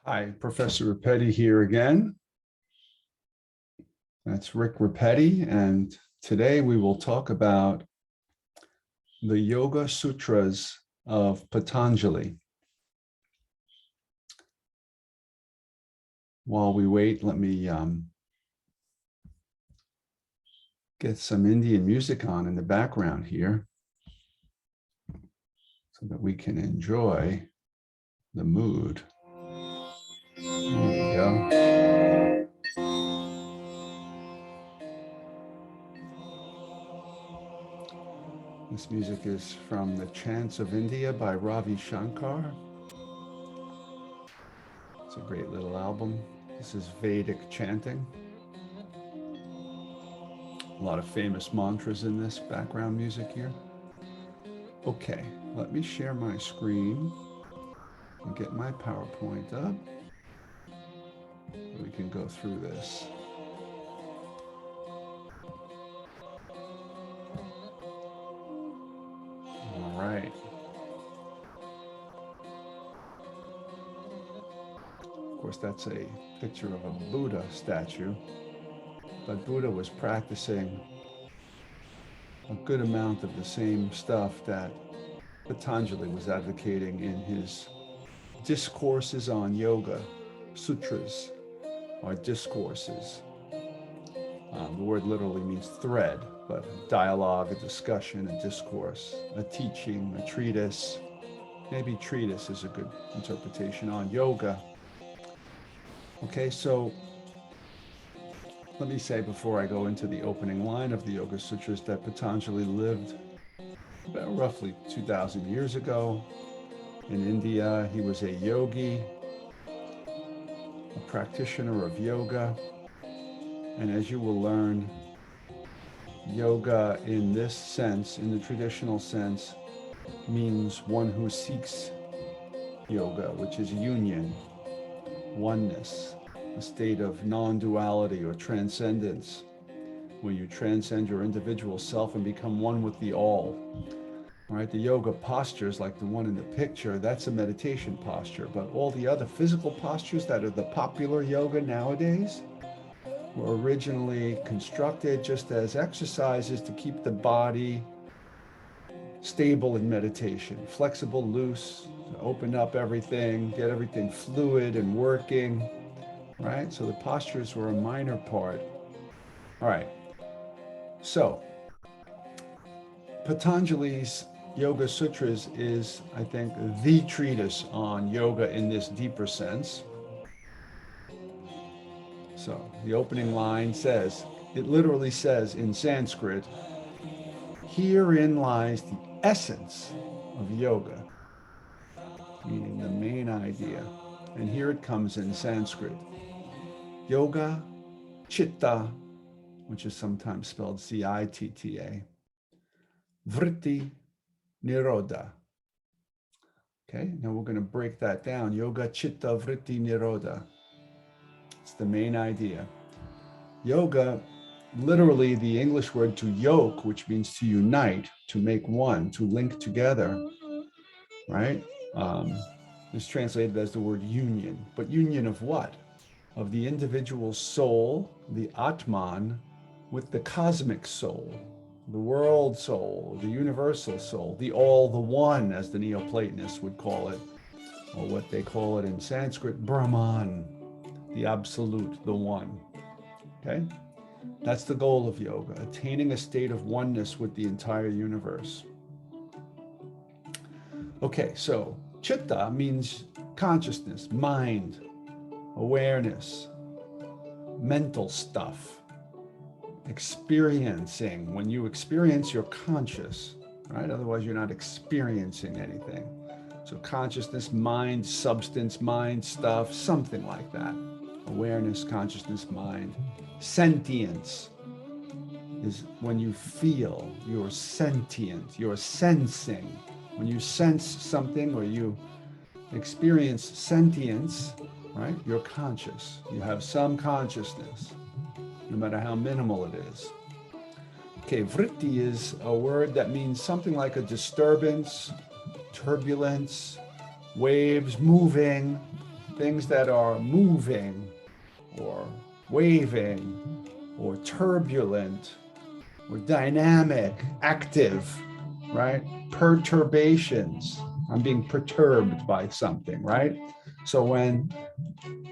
Hi, Professor Rapetti here again. That's Rick Rapetti, and today we will talk about the Yoga Sutras of Patanjali. While we wait, let me get some Indian music on in the background here so that we can enjoy the mood. There we go. This music is from The Chants of India by Ravi Shankar. It's a great little album. This is Vedic chanting. A lot of famous mantras in this background music here. Okay, let me share my screen and get my PowerPoint up. We can go through this. All right. Of course, that's a picture of a Buddha statue, but Buddha was practicing a good amount of the same stuff that Patanjali was advocating in his discourses on yoga. Sutras are discourses. The word literally means thread, but dialogue, a discussion, a discourse, a teaching, a treatise. Maybe treatise is a good interpretation on yoga. Okay, so let me say before I go into the opening line of the Yoga Sutras that Patanjali lived about roughly 2,000 years ago in India. He was a yogi, a practitioner of yoga. And as you will learn, yoga in this sense, in the traditional sense, means one who seeks yoga, which is union, oneness, a state of non-duality or transcendence, where you transcend your individual self and become one with the all. All right, the yoga postures like the one in the picture, that's a meditation posture, but all the other physical postures that are the popular yoga nowadays were originally constructed just as exercises to keep the body stable in meditation, flexible, loose, to open up everything, get everything fluid and working, right? So the postures were a minor part. All right, so Patanjali's Yoga Sutras is, I think, the treatise on yoga in this deeper sense. So the opening line says, it literally says in Sanskrit, herein lies the essence of yoga, meaning the main idea. And here it comes in Sanskrit. Yoga, chitta, which is sometimes spelled C-I-T-T-A, vritti, nirodha. Okay, now we're going to break that down. Yoga, chitta, vritti, nirodha. It's the main idea. Yoga, literally the English word to yoke, which means to unite, to make one, to link together, right? Is translated as the word union. But union of what? Of the individual soul, the Atman, with the cosmic soul, the world soul, the universal soul, the all, the one, as the Neoplatonists would call it, or what they call it in Sanskrit, Brahman, the absolute, the one. Okay? That's the goal of yoga, attaining a state of oneness with the entire universe. Okay, so chitta means consciousness, mind, awareness, mental stuff, experiencing. When you experience, you're conscious, right? Otherwise, you're not experiencing anything. So consciousness, mind, substance, mind, stuff, something like that. Awareness, consciousness, mind. Sentience is when you feel, you're sentient, you're sensing. When you sense something or you experience sentience, right? You're conscious. You have some consciousness, no matter how minimal it is. Okay, vritti is a word that means something like a disturbance, turbulence, waves moving, things that are moving or waving or turbulent or dynamic, active, right? Perturbations. I'm being perturbed by something, right? So when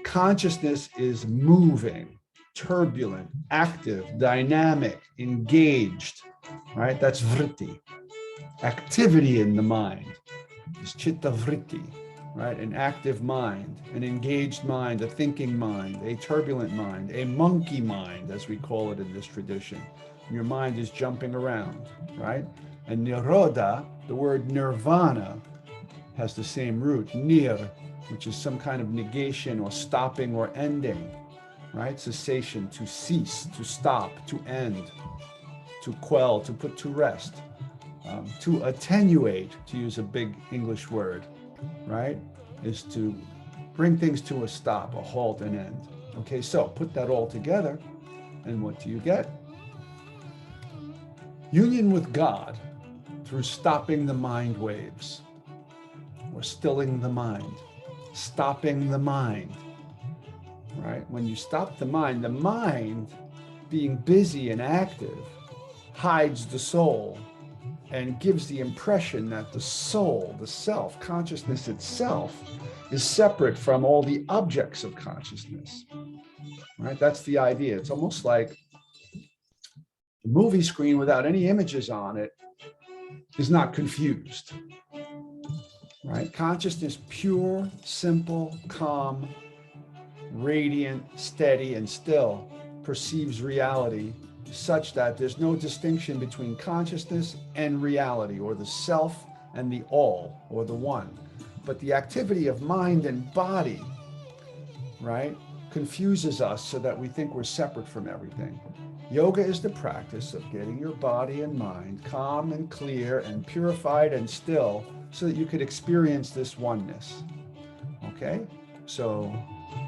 consciousness is moving, turbulent, active, dynamic, engaged, right? That's vritti. Activity in the mind is chitta vritti, right? An active mind, an engaged mind, a thinking mind, a turbulent mind, a monkey mind, as we call it in this tradition. Your mind is jumping around, right? And nirodha, the word nirvana, has the same root, nir, which is some kind of negation or stopping or ending, right? Cessation, to cease, to stop, to end, to quell, to put to rest, to attenuate, to use a big English word, right? Is to bring things to a stop, a halt, an end. Okay, so put that all together, and what do you get? Union with God through stopping the mind waves, or stilling the mind, stopping the mind, right? When you stop the mind being busy and active hides the soul and gives the impression that the soul, the self, consciousness itself, is separate from all the objects of consciousness, right? That's the idea. It's almost like the movie screen without any images on it is not confused, right? Consciousness, pure, simple, calm, radiant, steady, and still, perceives reality such that there's no distinction between consciousness and reality, or the self and the all, or the one. But the activity of mind and body, right, confuses us so that we think we're separate from everything. Yoga is the practice of getting your body and mind calm and clear and purified and still so that you could experience this oneness. Okay? So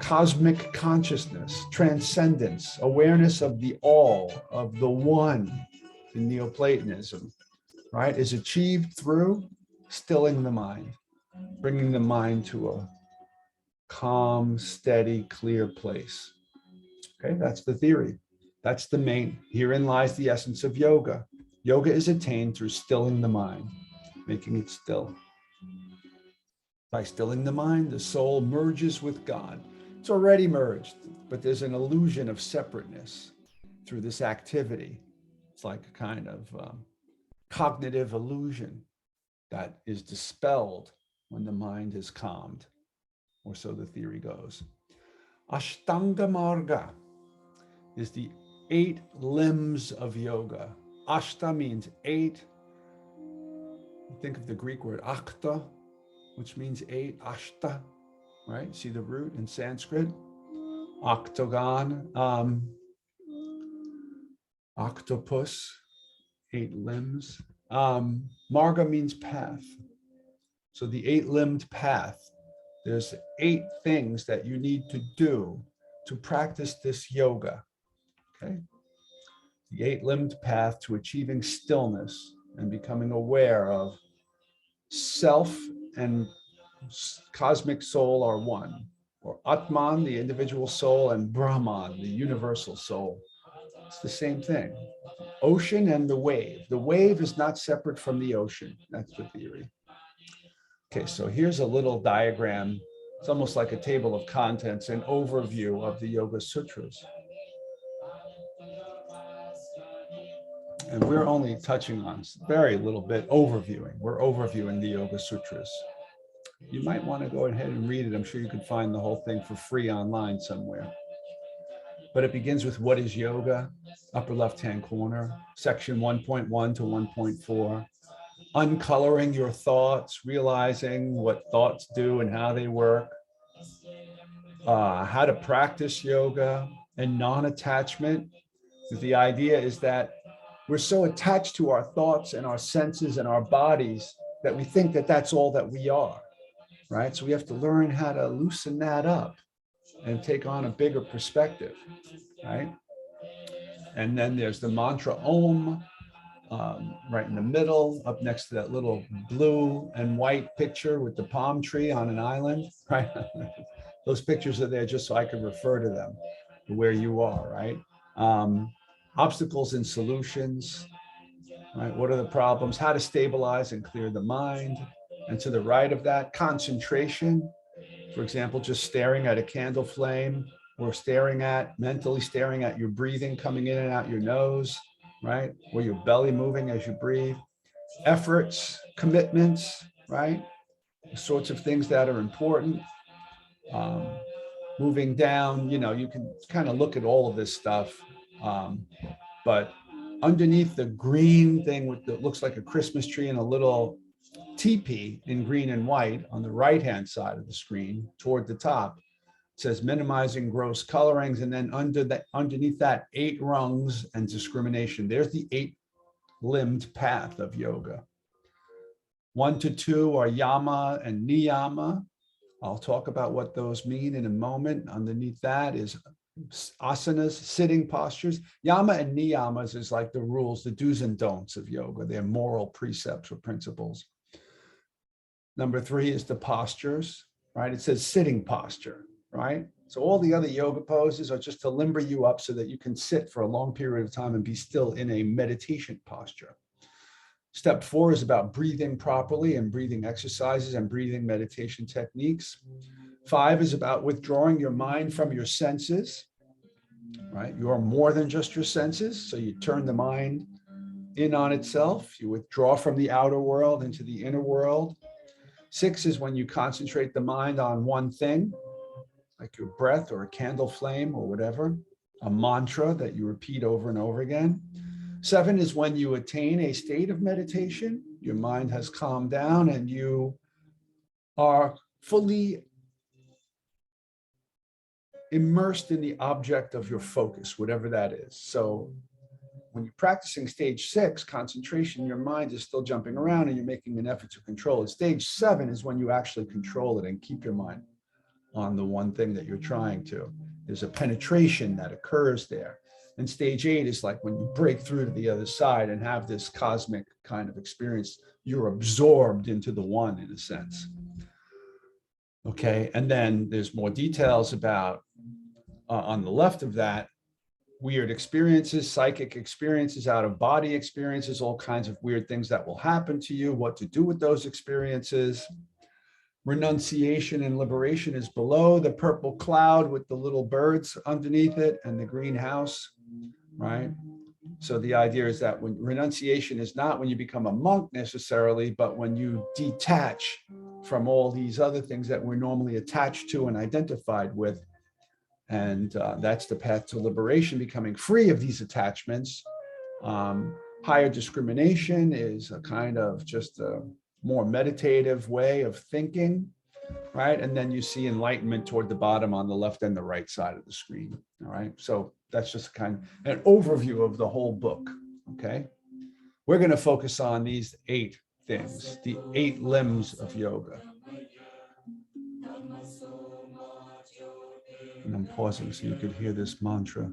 cosmic consciousness, transcendence, awareness of the all, of the one in Neoplatonism, right, is achieved through stilling the mind, bringing the mind to a calm, steady, clear place. Okay, that's the theory. That's the main. Herein lies the essence of yoga. Yoga is attained through stilling the mind, making it still. By stilling the mind, the soul merges with God. It's already merged, but there's an illusion of separateness through this activity. It's like a kind of cognitive illusion that is dispelled when the mind is calmed, or so the theory goes. Ashtanga Marga is the 8 limbs of yoga. Ashta means 8. Think of the Greek word akta, which means 8, ashta, right? See the root in Sanskrit? Octagon, octopus, 8 limbs. Marga means path. So the 8-limbed path, there's 8 things that you need to do to practice this yoga, okay? The 8-limbed path to achieving stillness and becoming aware of self and cosmic soul are one, or Atman, the individual soul, and Brahman, the universal soul. It's the same thing. Ocean and the wave. The wave is not separate from the ocean. That's the theory. Okay, so here's a little diagram. It's almost like a table of contents, an overview of the Yoga Sutras. And we're only touching on very little bit overviewing. We're overviewing the Yoga Sutras. You might want to go ahead and read it. I'm sure you could find the whole thing for free online somewhere. But it begins with what is yoga, upper left-hand corner, section 1.1 to 1.4. Uncoloring your thoughts, realizing what thoughts do and how they work. How to practice yoga and non-attachment. The idea is that we're so attached to our thoughts and our senses and our bodies that we think that that's all that we are, right? So we have to learn how to loosen that up and take on a bigger perspective, right? And then there's the mantra Om, right in the middle, up next to that little blue and white picture with the palm tree on an island, right? Those pictures are there just so I can refer to them, to where you are, right? Obstacles and solutions, right? What are the problems? How to stabilize and clear the mind. And to the right of that, concentration. For example, just staring at a candle flame, or mentally staring at your breathing coming in and out your nose, right? Or your belly moving as you breathe. Efforts, commitments, right? The sorts of things that are important. Moving down, you can kind of look at all of this stuff. But underneath the green thing that looks like a Christmas tree and a little teepee in green and white on the right-hand side of the screen toward the top, it says minimizing gross colorings. And then underneath that, 8 rungs and discrimination. There's the 8-limbed path of yoga. 1 to 2 are yama and niyama. I'll talk about what those mean in a moment. Underneath that is asanas, sitting postures. Yama and niyamas is like the rules, the do's and don'ts of yoga. They're moral precepts or principles. Number 3 is the postures, right? It says sitting posture, right? So all the other yoga poses are just to limber you up so that you can sit for a long period of time and be still in a meditation posture. Step 4 is about breathing properly and breathing exercises and breathing meditation techniques. 5 is about withdrawing your mind from your senses, right? You are more than just your senses. So you turn the mind in on itself. You withdraw from the outer world into the inner world. 6 is when you concentrate the mind on one thing, like your breath or a candle flame or whatever, a mantra that you repeat over and over again. 7 is when you attain a state of meditation, your mind has calmed down and you are fully immersed in the object of your focus, whatever that is. So when you're practicing stage 6, concentration, your mind is still jumping around and you're making an effort to control it. Stage 7 is when you actually control it and keep your mind on the one thing that you're trying to. There's a penetration that occurs there. And stage 8 is like when you break through to the other side and have this cosmic kind of experience. You're absorbed into the one, in a sense. Okay, and then there's more details about, on the left of that, weird experiences, psychic experiences, out-of-body experiences, all kinds of weird things that will happen to you, what to do with those experiences. Renunciation and liberation is below the purple cloud with the little birds underneath it and the green house, right? So the idea is that when renunciation is not when you become a monk necessarily, but when you detach from all these other things that we're normally attached to and identified with. And that's the path to liberation, becoming free of these attachments. Higher discrimination is a kind of just a more meditative way of thinking, right? And then you see enlightenment toward the bottom on the left and the right side of the screen, all right? So that's just kind of an overview of the whole book, okay? We're going to focus on these 8 things, the 8 limbs of yoga. And I'm pausing so you could hear this mantra.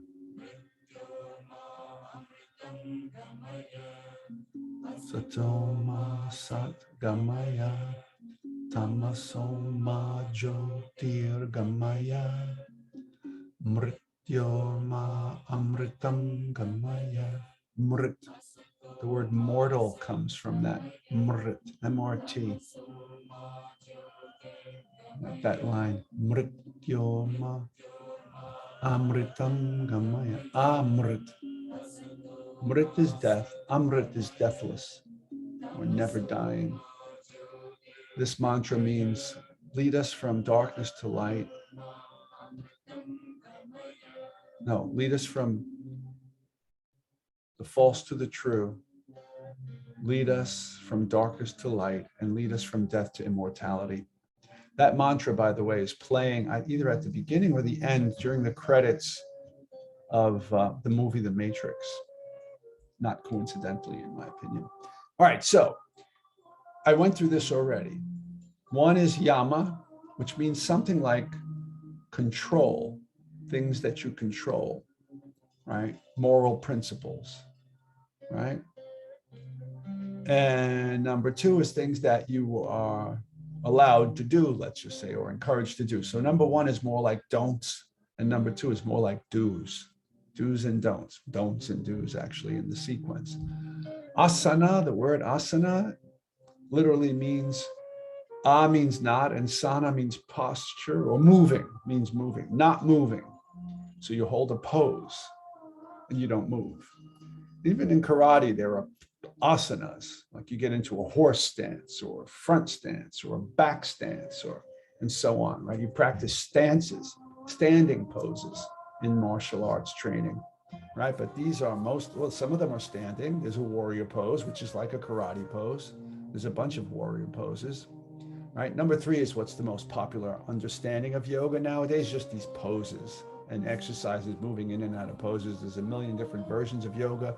Satoma Sat Gamaya Tamasoma Jyotir Gamaya Mrityoma Amritam Gamaya. Mrit. The word mortal comes from that. Mrit, M-R-T. That line. Mrityoma Amritam Gamaya. Amrit. Mrit is death. Amrit is deathless, or never dying. This mantra means lead us from darkness to light. No, lead us from the false to the true. Lead us from darkness to light and lead us from death to immortality. That mantra, by the way, is playing either at the beginning or the end during the credits of the movie The Matrix. Not coincidentally, in my opinion. All right, so I went through this already. 1 is yama, which means something like control, things that you control, right? Moral principles, right? And number 2 is things that you are allowed to do, let's just say, or encouraged to do. So number one is more like don'ts, and number two is more like do's. Do's and don'ts and do's actually in the sequence. Asana, the word asana literally means means not, and sana means posture, or moving means moving, not moving. So you hold a pose and you don't move. Even in karate, there are asanas, like you get into a horse stance or front stance or a back stance or and so on, right? You practice stances, standing poses in martial arts training, right? But these are some of them are standing. There's a warrior pose, which is like a karate pose. There's a bunch of warrior poses, right? Number three is what's the most popular understanding of yoga nowadays, just these poses and exercises, moving in and out of poses. There's a million different versions of yoga.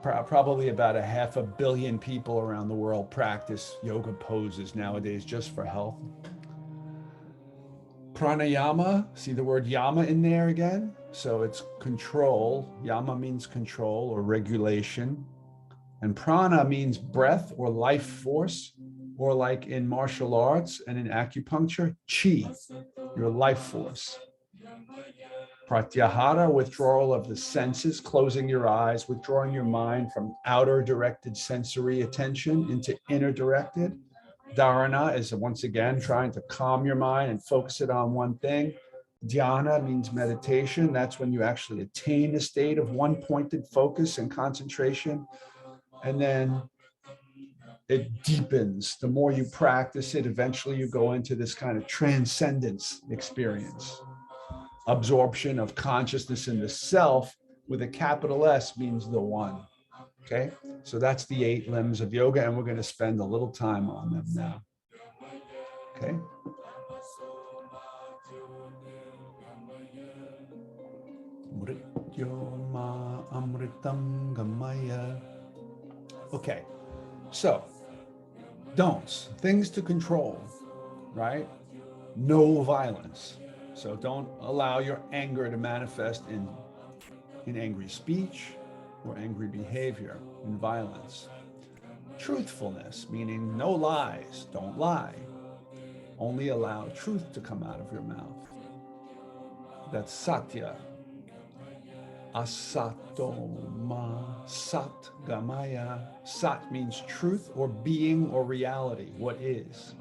Probably about 500 million people around the world practice yoga poses nowadays just for health. Pranayama, see the word yama in there again? So it's control. Yama means control or regulation. And prana means breath or life force, or like in martial arts and in acupuncture, chi, your life force. Pratyahara, withdrawal of the senses, closing your eyes, withdrawing your mind from outer directed sensory attention into inner directed. Dharana is once again trying to calm your mind and focus it on one thing. Dhyana means meditation. That's when you actually attain a state of one pointed focus and concentration. And then it deepens. The more you practice it, eventually you go into this kind of transcendence experience. Absorption of consciousness in the self with a capital S means the one. Okay, so that's the 8 limbs of yoga, and we're going to spend a little time on them now. Okay. Okay, so don'ts, things to control, right? No violence. So don't allow your anger to manifest in angry speech or angry behavior, in violence. Truthfulness, meaning no lies, don't lie. Only allow truth to come out of your mouth. That's satya. Asato ma sat gamaya. Sat means truth or being or reality, what is.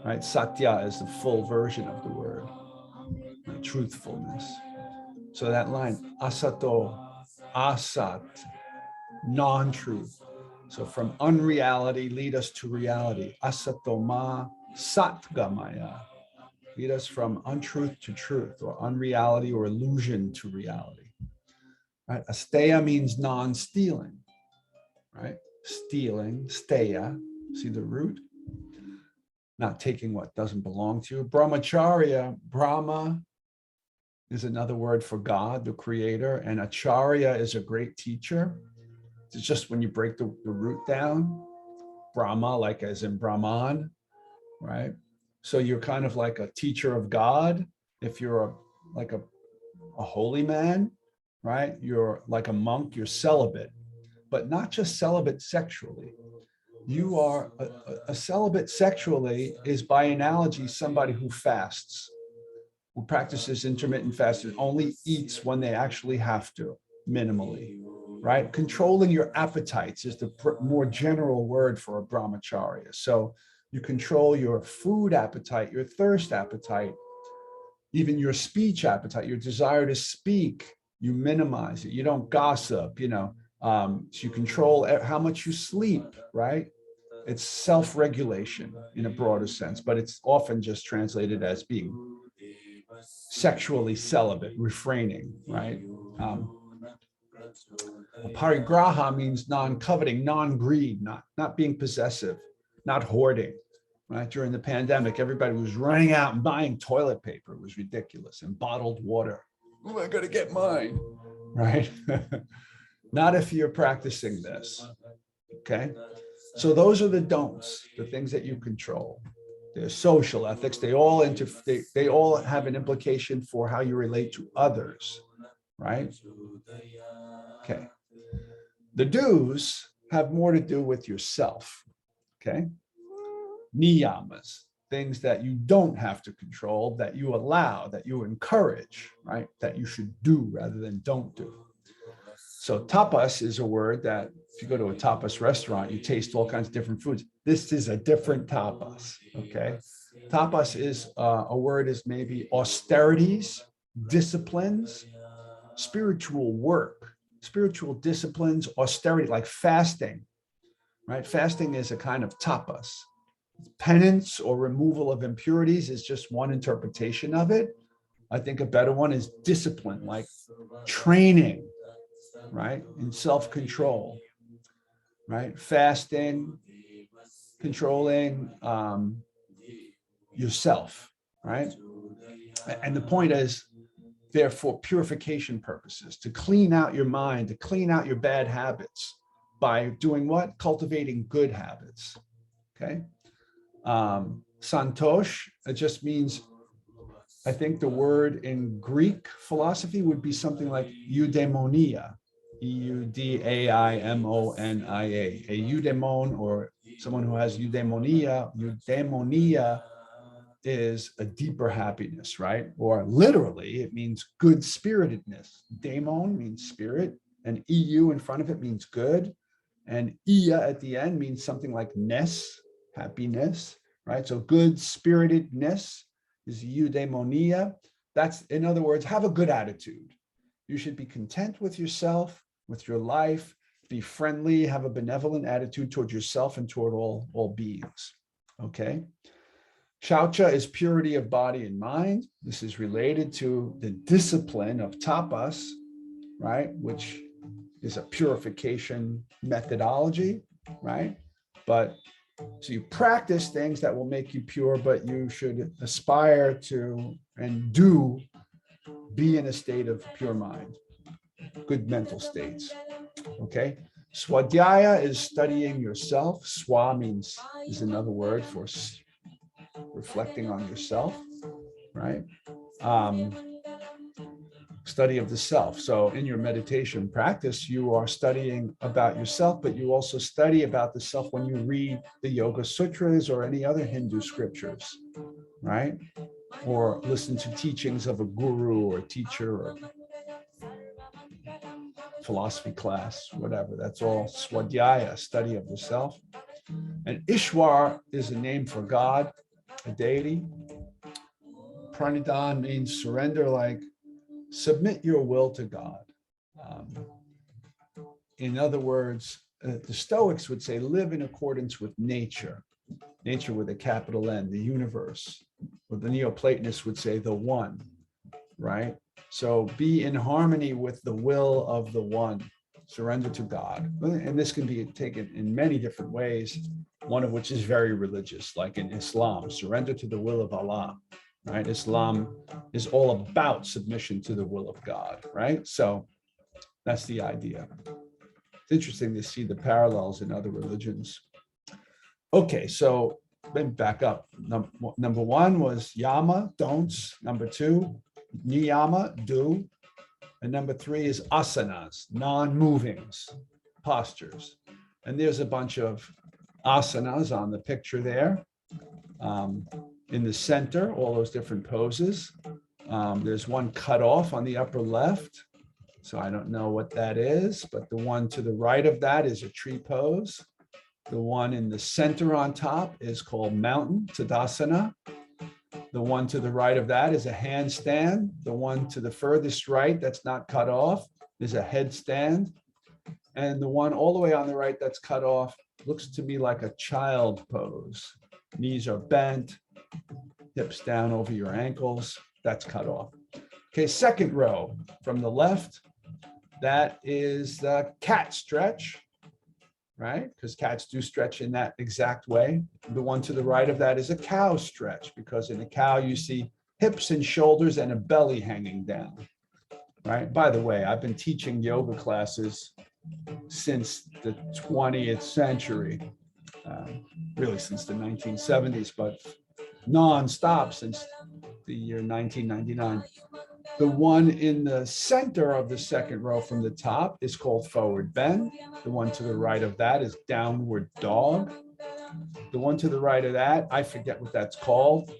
Right? Satya is the full version of the word, right? Truthfulness. So that line, asato, asat, non-truth. So from unreality, lead us to reality. Asato ma sat gamaya. Lead us from untruth to truth, or unreality or illusion to reality. Right? Asteya means non-stealing, right? Stealing, steya, see the root? Not taking what doesn't belong to you. Brahmacharya, Brahma is another word for God, the creator, and acharya is a great teacher. It's just when you break the root down, Brahma, like as in Brahman, right? So you're kind of like a teacher of God. If you're like a holy man, right? You're like a monk, you're celibate, but not just celibate sexually. You are a celibate sexually is by analogy somebody who fasts, who practices intermittent fasting, only eats when they actually have to, minimally, right? Controlling your appetites is the more general word for a brahmacharya. So you control your food appetite, your thirst appetite, even your speech appetite, your desire to speak, you minimize it. You don't gossip, so you control how much you sleep, right? It's self-regulation in a broader sense, but it's often just translated as being sexually celibate, refraining, right? Parigraha means non-coveting, non-greed, not being possessive, not hoarding. Right? During the pandemic, everybody was running out and buying toilet paper. It was ridiculous. And bottled water. Oh, I got to get mine, right? Not if you're practicing this, okay? So those are the don'ts, the things that you control. There's social ethics. They all have an implication for how you relate to others, right? Okay. The do's have more to do with yourself, okay? Niyamas, things that you don't have to control, that you allow, that you encourage, right? That you should do rather than don't do. So tapas is a word that if you go to a tapas restaurant, you taste all kinds of different foods. This is a different tapas, okay? Tapas is a word is maybe austerities, disciplines, spiritual work, spiritual disciplines, austerity, like fasting, right? Fasting is a kind of tapas. Penance or removal of impurities is just one interpretation of it. I think a better one is discipline, like training, right? In self-control, right? Fasting, controlling yourself, right? And the point is, therefore, purification purposes, to clean out your mind, to clean out your bad habits by doing what? Cultivating good habits, okay? Santosh, it just means, I think the word in Greek philosophy would be something like eudaimonia, eudaimonia, a eudaimon, or someone who has eudaimonia. Eudaimonia is a deeper happiness, right? Or literally, it means good spiritedness. Daimon means spirit, and EU in front of it means good, and Iya at the end means something like ness, happiness, right? So good spiritedness is eudaimonia. That's, in other words, have a good attitude. You should be content with yourself, with your life, be friendly, have a benevolent attitude toward yourself and toward all beings, okay? Shaucha is purity of body and mind. This is related to the discipline of tapas, right? Which is a purification methodology, right? But so you practice things that will make you pure, but you should aspire to and do be in a state of pure mind, good mental states, okay? Swadhyaya is studying yourself. Swa means, is another word for reflecting on yourself, right? Study of the self. So in your meditation practice, you are studying about yourself, but you also study about the self when you read the Yoga Sutras or any other Hindu scriptures, right? Or listen to teachings of a guru or teacher or philosophy class, whatever. That's all swadhyaya, study of the self. And Ishwar is a name for God, a deity. Pranidhan means surrender, like submit your will to God. In other words, the Stoics would say live in accordance with nature, nature with a capital N, the universe. Or the Neoplatonists would say the one, right? So be in harmony with the will of the one, surrender to God. And this can be taken in many different ways, one of which is very religious, like in Islam, surrender to the will of Allah, right? Islam is all about submission to the will of God, right? So that's the idea. It's interesting to see the parallels in other religions. Okay, so then back up. Number one was yama, don'ts. Number two, niyama, do. And number three is asanas, non-movings, postures. And there's a bunch of asanas on the picture there. In the center, all those different poses. There's one cut off on the upper left. So I don't know what that is, but the one to the right of that is a tree pose. The one in the center on top is called mountain, Tadasana. The one to the right of that is a handstand. The one to the furthest right that's not cut off is a headstand. And the one all the way on the right that's cut off looks to me like a child pose. Knees are bent, hips down over your ankles. That's cut off. Okay, second row from the left, that is the cat stretch, right? Because cats do stretch in that exact way. The one to the right of that is a cow stretch, because in a cow you see hips and shoulders and a belly hanging down, right? By the way, I've been teaching yoga classes since the 20th century, really since the 1970s, but non-stop since the year 1999. The one in the center of the second row from the top is called forward bend. The one to the right of that is downward dog. The one to the right of that, I forget what that's called.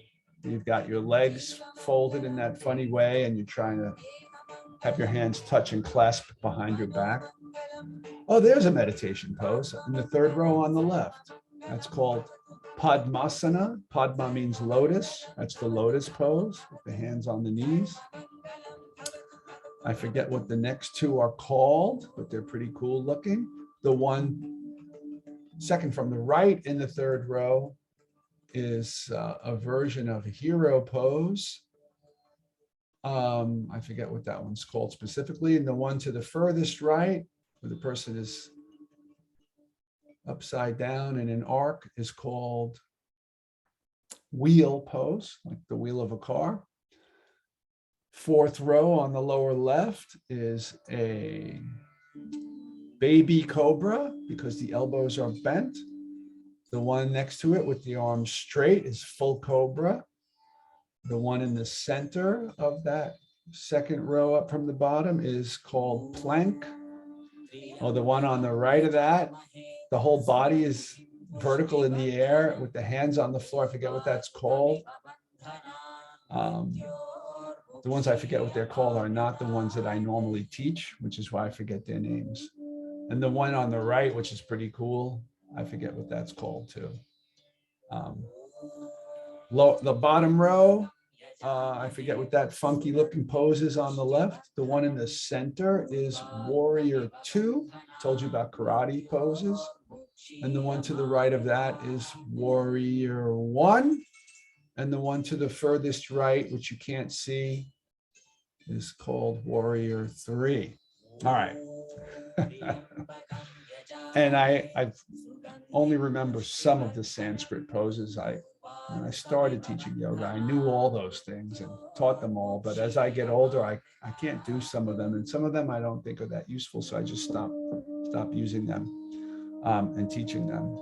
You've got your legs folded in that funny way, and you're trying to have your hands touch and clasp behind your back. Oh, there's a meditation pose in the third row on the left. That's called Padmasana. Padma means lotus. That's the lotus pose with the hands on the knees. I forget what the next two are called, but they're pretty cool looking. The one second from the right in the third row is a version of a hero pose. I forget what that one's called specifically. And the one to the furthest right, where the person is upside down in an arc, is called wheel pose, like the wheel of a car. Fourth row on the lower left is a baby cobra because the elbows are bent. The one next to it with the arms straight is full cobra. The one in the center of that second row up from the bottom is called plank. Oh, the one on the right of that, the whole body is vertical in the air with the hands on the floor. I forget what that's called. The ones I forget what they're called are not the ones that I normally teach, which is why I forget their names. And the one on the right, which is pretty cool, I forget what that's called too. The bottom row, I forget what that funky looking pose is on the left. The one in the center is Warrior 2. Told you about karate poses. And the one to the right of that is Warrior 1. And the one to the furthest right, which you can't see, is called Warrior 3. All right. And I only remember some of the Sanskrit poses. When I started teaching yoga, I knew all those things and taught them all. But as I get older, I can't do some of them. And some of them I don't think are that useful. So I just stop using them and teaching them.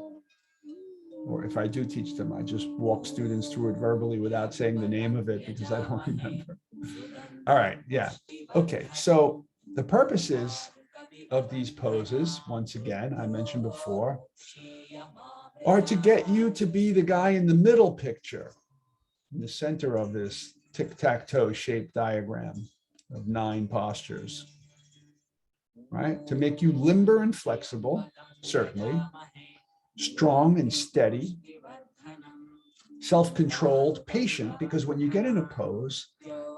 Or if I do teach them, I just walk students through it verbally without saying the name of it because I don't remember. All right. Yeah. Okay. So the purposes of these poses, once again, I mentioned before, are to get you to be the guy in the middle picture, in the center of this tic-tac-toe shaped diagram of 9 postures, right? To make you limber and flexible, certainly, strong and steady, self-controlled, patient, because when you get in a pose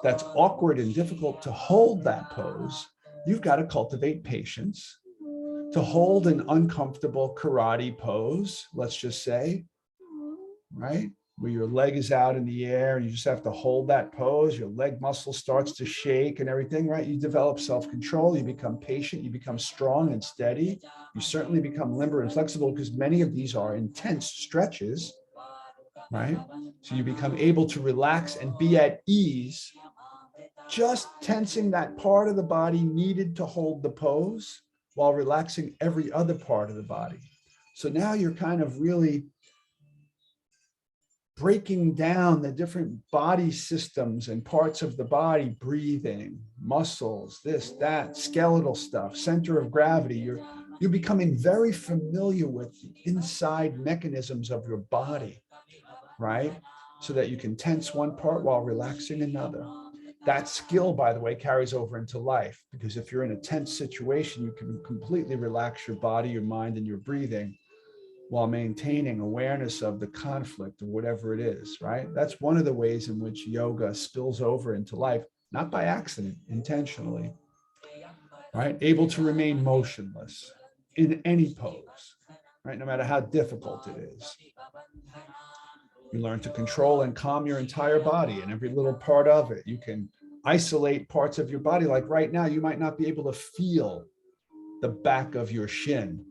that's awkward and difficult to hold that pose, you've got to cultivate patience. To hold an uncomfortable karate pose, let's just say, right? Where your leg is out in the air, and you just have to hold that pose, your leg muscle starts to shake and everything, right? You develop self-control, you become patient, you become strong and steady. You certainly become limber and flexible because many of these are intense stretches, right? So you become able to relax and be at ease, just tensing that part of the body needed to hold the pose while relaxing every other part of the body. So now you're kind of really breaking down the different body systems and parts of the body, breathing, muscles, this, that, skeletal stuff, center of gravity. You're becoming very familiar with the inside mechanisms of your body, right? So that you can tense one part while relaxing another. That skill, by the way, carries over into life, because if you're in a tense situation, you can completely relax your body, your mind, and your breathing while maintaining awareness of the conflict or whatever it is, right? That's one of the ways in which yoga spills over into life, not by accident, intentionally, right? Able to remain motionless in any pose, right? No matter how difficult it is. You learn to control and calm your entire body and every little part of it. You can isolate parts of your body. Like right now, you might not be able to feel the back of your shin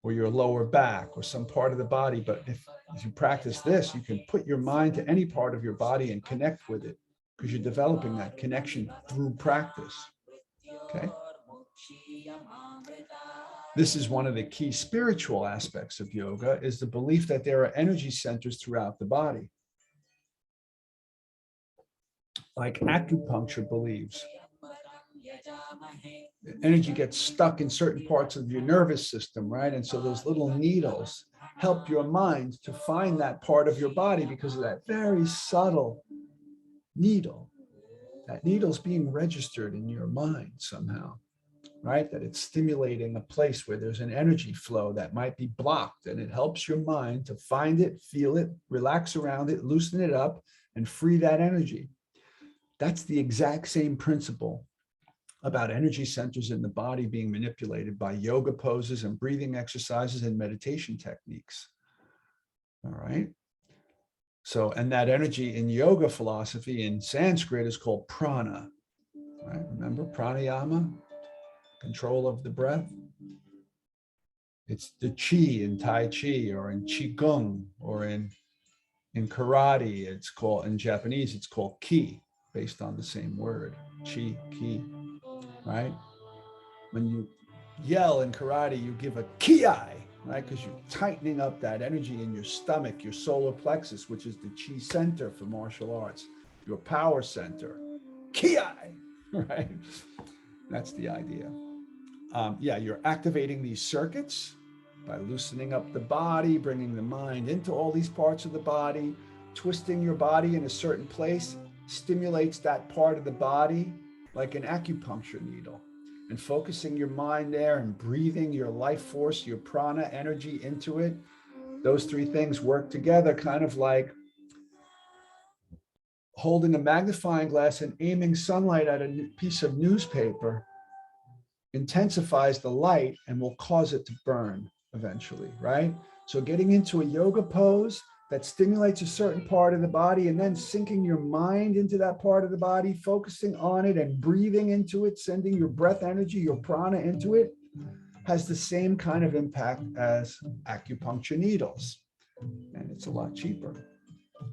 or your lower back or some part of the body. But if you practice this, you can put your mind to any part of your body and connect with it because you're developing that connection through practice. Okay. This is one of the key spiritual aspects of yoga, is the belief that there are energy centers throughout the body. Like acupuncture believes. Energy gets stuck in certain parts of your nervous system, right? And so those little needles help your mind to find that part of your body because of that very subtle needle. That needle's being registered in your mind somehow, right? That it's stimulating a place where there's an energy flow that might be blocked, and it helps your mind to find it, feel it, relax around it, loosen it up, and free that energy. That's the exact same principle about energy centers in the body being manipulated by yoga poses and breathing exercises and meditation techniques. All right. So, and that energy in yoga philosophy in Sanskrit is called prana. Right? Remember pranayama, control of the breath? It's the chi in Tai Chi or in Qigong or in karate. It's called, in Japanese, it's called ki, based on the same word, chi, ki, right? When you yell in karate, you give a ki-ai, right? Because you're tightening up that energy in your stomach, your solar plexus, which is the chi center for martial arts, your power center, ki-ai, right? That's the idea. Yeah, you're activating these circuits by loosening up the body, bringing the mind into all these parts of the body, twisting your body in a certain place, stimulates that part of the body like an acupuncture needle. And focusing your mind there and breathing your life force, your prana energy into it, those three things work together, kind of like holding a magnifying glass and aiming sunlight at a piece of newspaper intensifies the light and will cause it to burn eventually, right? So getting into a yoga pose that stimulates a certain part of the body and then sinking your mind into that part of the body, focusing on it and breathing into it, sending your breath energy, your prana into it, has the same kind of impact as acupuncture needles. And it's a lot cheaper.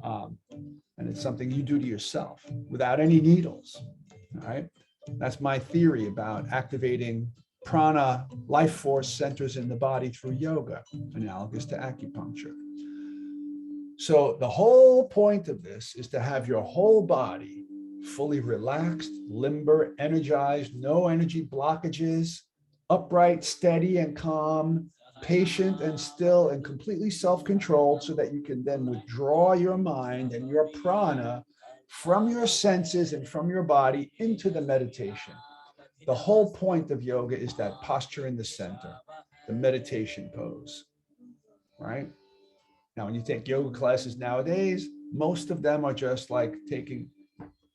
And it's something you do to yourself without any needles, all right? That's my theory about activating prana life force centers in the body through yoga, analogous to acupuncture. So the whole point of this is to have your whole body fully relaxed, limber, energized, no energy blockages, upright, steady and calm, patient and still and completely self-controlled, so that you can then withdraw your mind and your prana from your senses and from your body into the meditation. The whole point of yoga is that posture in the center, the meditation pose, right? Now, when you take yoga classes nowadays, most of them are just like taking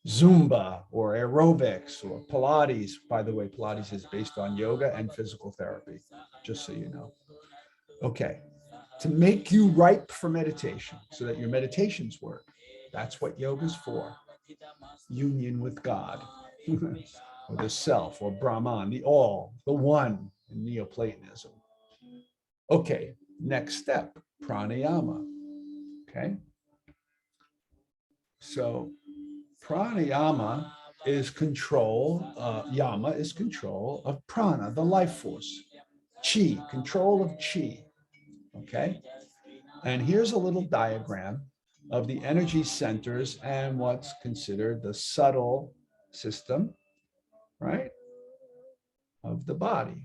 Zumba or aerobics or Pilates. By the way, Pilates is based on yoga and physical therapy, just so you know. Okay, to make you ripe for meditation so that your meditations work. That's what yoga's for. Union with God, or the self, or Brahman, the all, the one in Neoplatonism. Okay, next step, pranayama. Okay, so pranayama is control, yama is control of prana, the life force. Chi, control of chi. Okay, and here's a little diagram of the energy centers and what's considered the subtle system, right, of the body,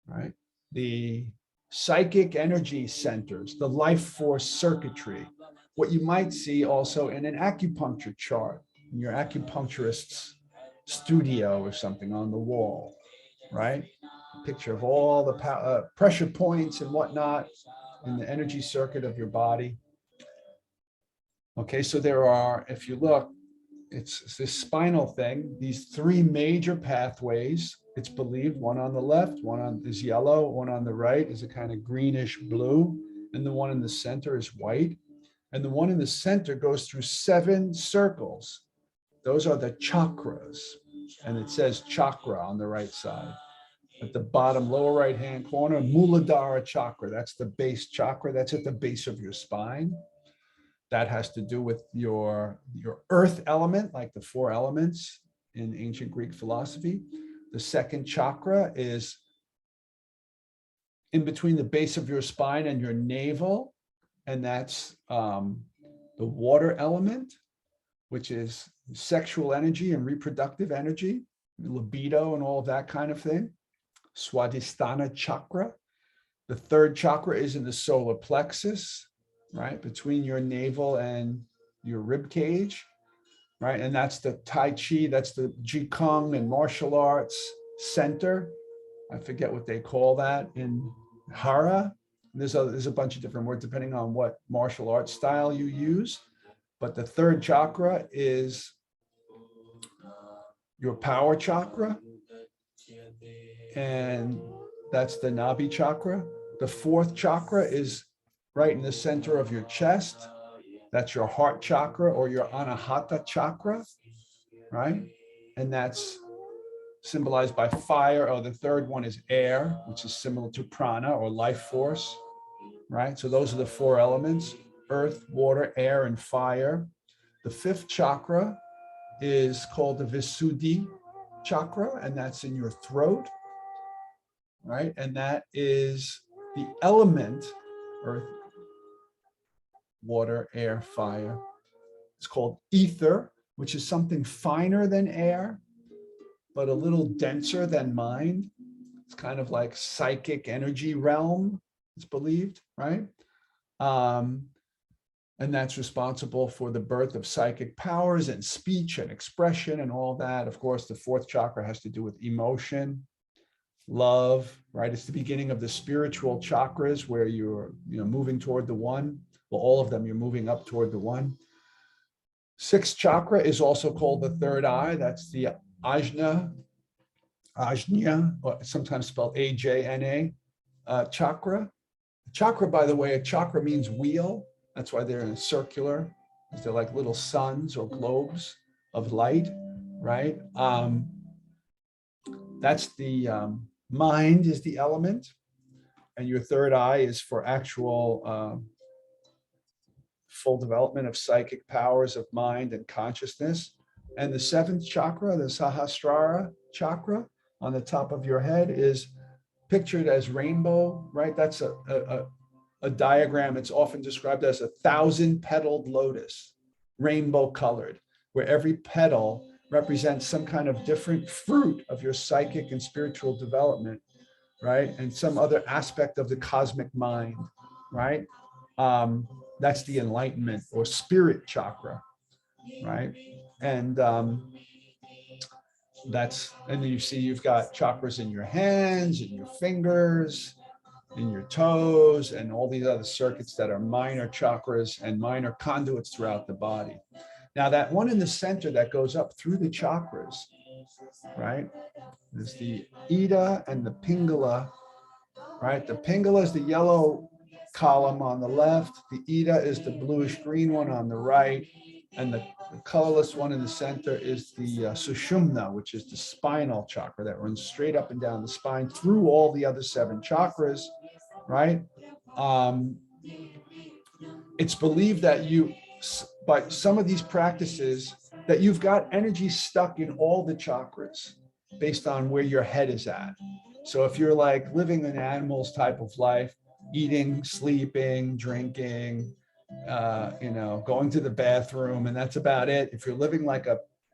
right? The psychic energy centers, the life force circuitry, what you might see also in an acupuncture chart, in your acupuncturist's studio or something on the wall, right? A picture of all the pressure points and whatnot in the energy circuit of your body. Okay, so there are, if you look, it's this spinal thing, these three major pathways. It's believed one on the left, one on is yellow, one on the right is a kind of greenish blue, and the one in the center is white. And the one in the center goes through 7 circles. Those are the chakras. And it says chakra on the right side. At the bottom lower right-hand corner, Muladhara chakra. That's the base chakra. That's at the base of your spine. That has to do with your earth element, like the 4 elements in ancient Greek philosophy. The second chakra is in between the base of your spine and your navel, and that's the water element, which is sexual energy and reproductive energy, libido and all of that kind of thing. Swadhisthana chakra. The third chakra is in the solar plexus, right? Between your navel and your rib cage, right? And that's the Tai Chi, that's the Qigong and martial arts center. I forget what they call that in Hara. There's a bunch of different words depending on what martial arts style you use. But the third chakra is your power chakra, and that's the Nabi chakra. The fourth chakra is right in the center of your chest. That's your heart chakra or your Anahata chakra, right? And that's symbolized by fire. Oh, the third one is air, which is similar to prana or life force, right? So those are the four elements: earth, water, air, and fire. The fifth chakra is called the Visuddhi chakra, and that's in your throat, right? And that is the element: earth, water, air, fire. It's called ether, which is something finer than air, but a little denser than mind. It's kind of like psychic energy realm, it's believed, right? And that's responsible for the birth of psychic powers and speech and expression and all that. Of course, the fourth chakra has to do with emotion, love, right? It's the beginning of the spiritual chakras where you're moving toward the one. Well, all of them, you're moving up toward the one. Sixth chakra is also called the third eye. That's the Ajna, or sometimes spelled Ajna, chakra. Chakra, by the way, a chakra means wheel. That's why they're in a circular, because they're like little suns or globes of light, right? That's the mind is the element, and your third eye is for actual full development of psychic powers of mind and consciousness. And the seventh chakra, the Sahasrara chakra on the top of your head, is pictured as rainbow, right? That's a diagram. It's often described as a 1,000-petaled lotus, rainbow colored, where every petal represents some kind of different fruit of your psychic and spiritual development, right? And some other aspect of the cosmic mind, right? That's the enlightenment or spirit chakra, right? And and then you see you've got chakras in your hands, in your fingers, in your toes, and all these other circuits that are minor chakras and minor conduits throughout the body. Now, that one in the center that goes up through the chakras, right, is the Ida and the Pingala, right? The Pingala is the yellow column on the left. The Ida is the bluish green one on the right. And the colorless one in the center is the Sushumna, which is the spinal chakra that runs straight up and down the spine through all the other seven chakras, right? It's believed that by some of these practices, that you've got energy stuck in all the chakras based on where your head is at. So if you're like living an animal's type of life, eating, sleeping, drinking, going to the bathroom, and that's about it. If you're living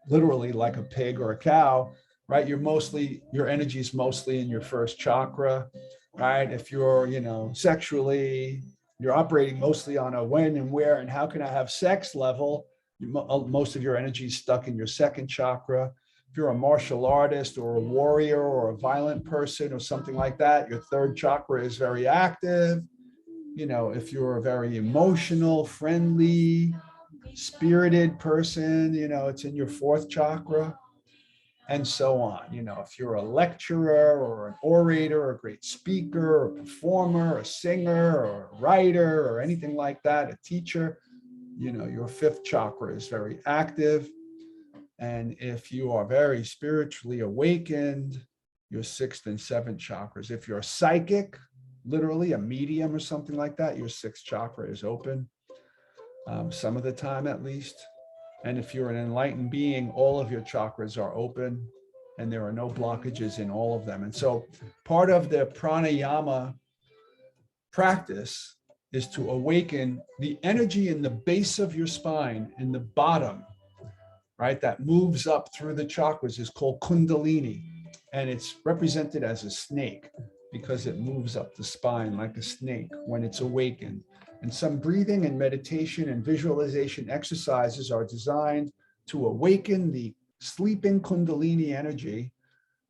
literally like a pig or a cow, right? Your energy is mostly in your first chakra, right? If you're, sexually, you're operating mostly on a when and where and how can I have sex level. Most of your energy is stuck in your second chakra. If you're a martial artist or a warrior or a violent person or something like that, your third chakra is very active. If you're a very emotional, friendly, spirited person, it's in your fourth chakra, and so on. If you're a lecturer or an orator or a great speaker or a performer, a singer or a writer or anything like that, a teacher, your fifth chakra is very active. And if you are very spiritually awakened, your sixth and seventh chakras. If you're psychic, literally a medium or something like that, your sixth chakra is open, some of the time at least. And if you're an enlightened being, all of your chakras are open and there are no blockages in all of them. And so part of the pranayama practice is to awaken the energy in the base of your spine, in the bottom, right? That moves up through the chakras is called Kundalini. And it's represented as a snake. because it moves up the spine like a snake when it's awakened. And some breathing and meditation and visualization exercises are designed to awaken the sleeping Kundalini energy,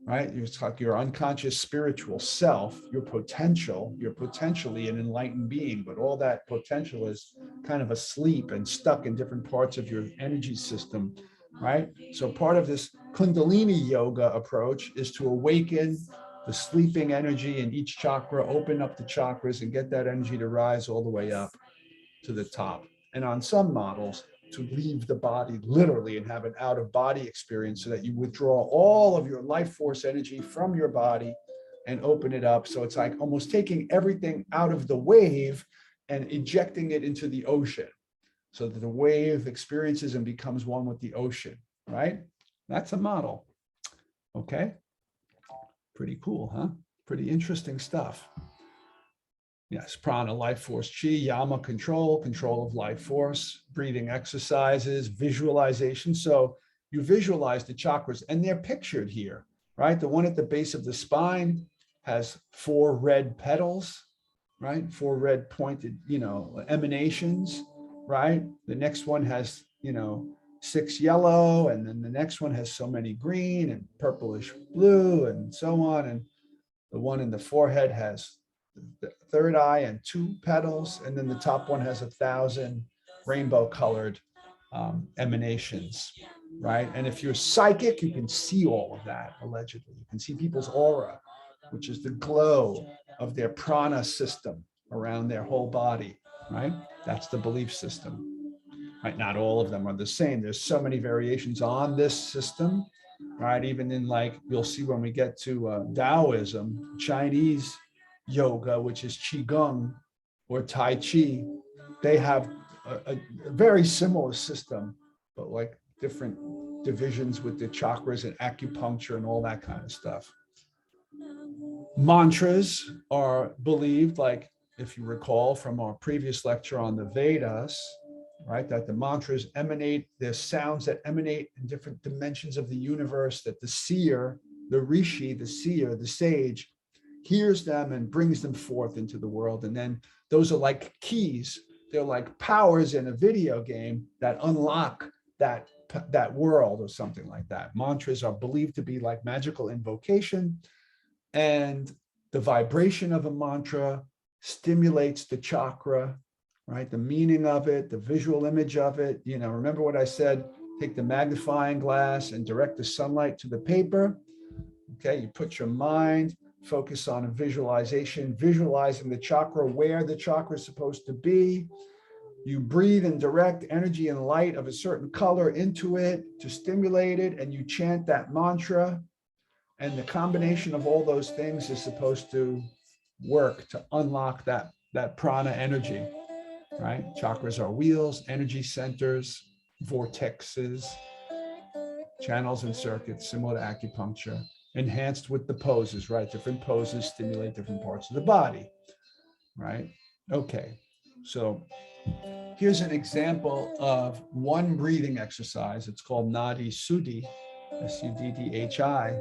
right? It's like your unconscious spiritual self, your potential. You're potentially an enlightened being, but all that potential is kind of asleep and stuck in different parts of your energy system, right? So part of this Kundalini yoga approach is to awaken the sleeping energy in each chakra, open up the chakras and get that energy to rise all the way up to the top. And on some models, to leave the body literally and have an out of body experience so that you withdraw all of your life force energy from your body and open it up. So it's like almost taking everything out of the wave and ejecting it into the ocean so that the wave experiences and becomes one with the ocean, right? That's a model. Okay. Pretty cool, huh? Pretty interesting stuff. Yes, prana, life force, chi, yama, control of life force, breathing exercises, visualization. So you visualize the chakras and they're pictured here, right? The one at the base of the spine has 4 red petals, right? 4 red pointed, emanations, right? The next one has, 6 yellow, and then the next one has so many green and purplish blue and so on. And the one in the forehead has the third eye and 2 petals, and then the top one has 1,000 rainbow colored emanations, right? And if you're psychic, you can see all of that, allegedly. You can see people's aura, which is the glow of their prana system around their whole body, right? That's the belief system, right? Not all of them are the same. There's so many variations on this system, right? Even in, like, you'll see when we get to Taoism, Chinese yoga, which is Qigong or Tai Chi, they have a very similar system, but like different divisions with the chakras and acupuncture and all that kind of stuff. Mantras are believed, like if you recall from our previous lecture on the Vedas, right, that the mantras emanate, there's sounds that emanate in different dimensions of the universe, that the seer, the rishi, the seer, the sage, hears them and brings them forth into the world. And then those are like keys. They're like powers in a video game that unlock that world or something like that. Mantras are believed to be like magical invocation, and the vibration of a mantra stimulates the chakra, right? The meaning of it, the visual image of it. Remember what I said, take the magnifying glass and direct the sunlight to the paper. Okay, you put your mind, focus on a visualization, visualizing the chakra, where the chakra is supposed to be. You breathe and direct energy and light of a certain color into it to stimulate it, and you chant that mantra. And the combination of all those things is supposed to work to unlock that prana energy, right? Chakras are wheels, energy centers, vortexes, channels and circuits, similar to acupuncture, enhanced with the poses, right? Different poses stimulate different parts of the body, right? Okay, so here's an example of one breathing exercise. It's called Nadi Suddhi, S-U-D-D-H-I.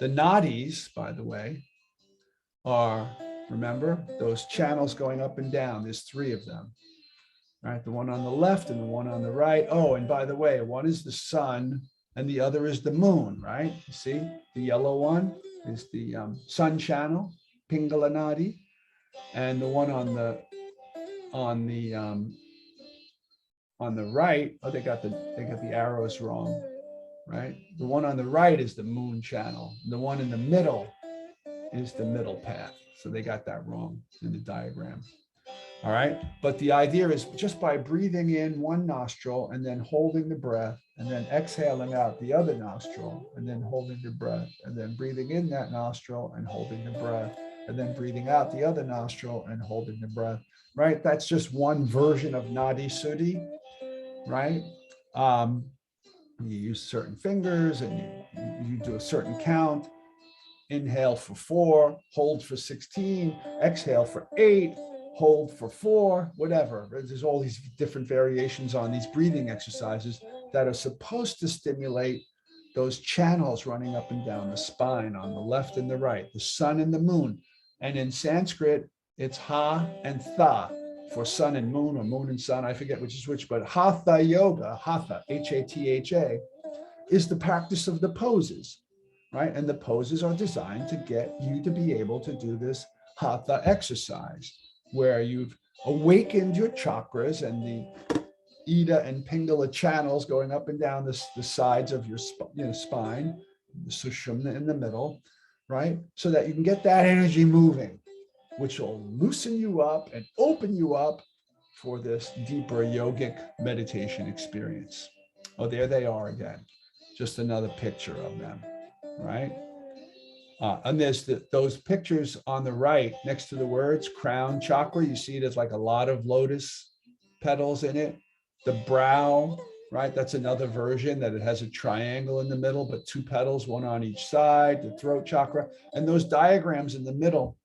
The nadis, by the way, are, remember, those channels going up and down. There's 3 of them, right? The one on the left and the one on the right. Oh, and by the way, one is the sun and the other is the moon, right? You see, the yellow one is the sun channel, Pingala Nadi, and the one on the right. Oh, they got the arrows wrong, right? The one on the right is the moon channel. The one in the middle is the middle path. So they got that wrong in the diagram. All right. But the idea is just by breathing in one nostril and then holding the breath and then exhaling out the other nostril and then holding the breath and then breathing in that nostril and holding the breath and then breathing out the other nostril and holding the breath, right? That's just one version of Nadi Suddhi, right? You use certain fingers and you do a certain count. Inhale for 4, hold for 16, exhale for 8, hold for 4, whatever. There's all these different variations on these breathing exercises that are supposed to stimulate those channels running up and down the spine on the left and the right, the sun and the moon. And in Sanskrit, it's ha and tha for sun and moon, or moon and sun. I forget which is which, but hatha yoga, hatha, Hatha, is the practice of the poses, right? And the poses are designed to get you to be able to do this hatha exercise, where you've awakened your chakras and the Ida and Pingala channels going up and down the sides of your spine, the sushumna in the middle, right? So that you can get that energy moving, which will loosen you up and open you up for this deeper yogic meditation experience. Oh, there they are again. Just another picture of them, right? And there's those pictures on the right next to the words crown chakra. You see there's like a lot of lotus petals in it. The brow, right? That's another version that it has a triangle in the middle, but two petals, one on each side, the throat chakra. And those diagrams in the middle,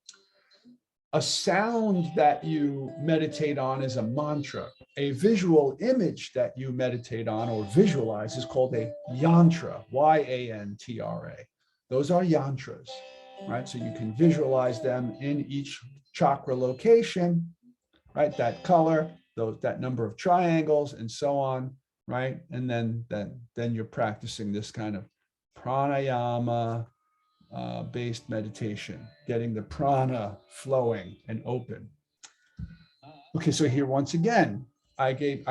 a sound that you meditate on is a mantra. A visual image that you meditate on or visualize is called a yantra, Y-A-N-T-R-A. Those are yantras, right? So you can visualize them in each chakra location, right? That color, that number of triangles and so on, right? And then you're practicing this kind of pranayama based meditation, getting the prana flowing and open. Okay, so here once again, I gave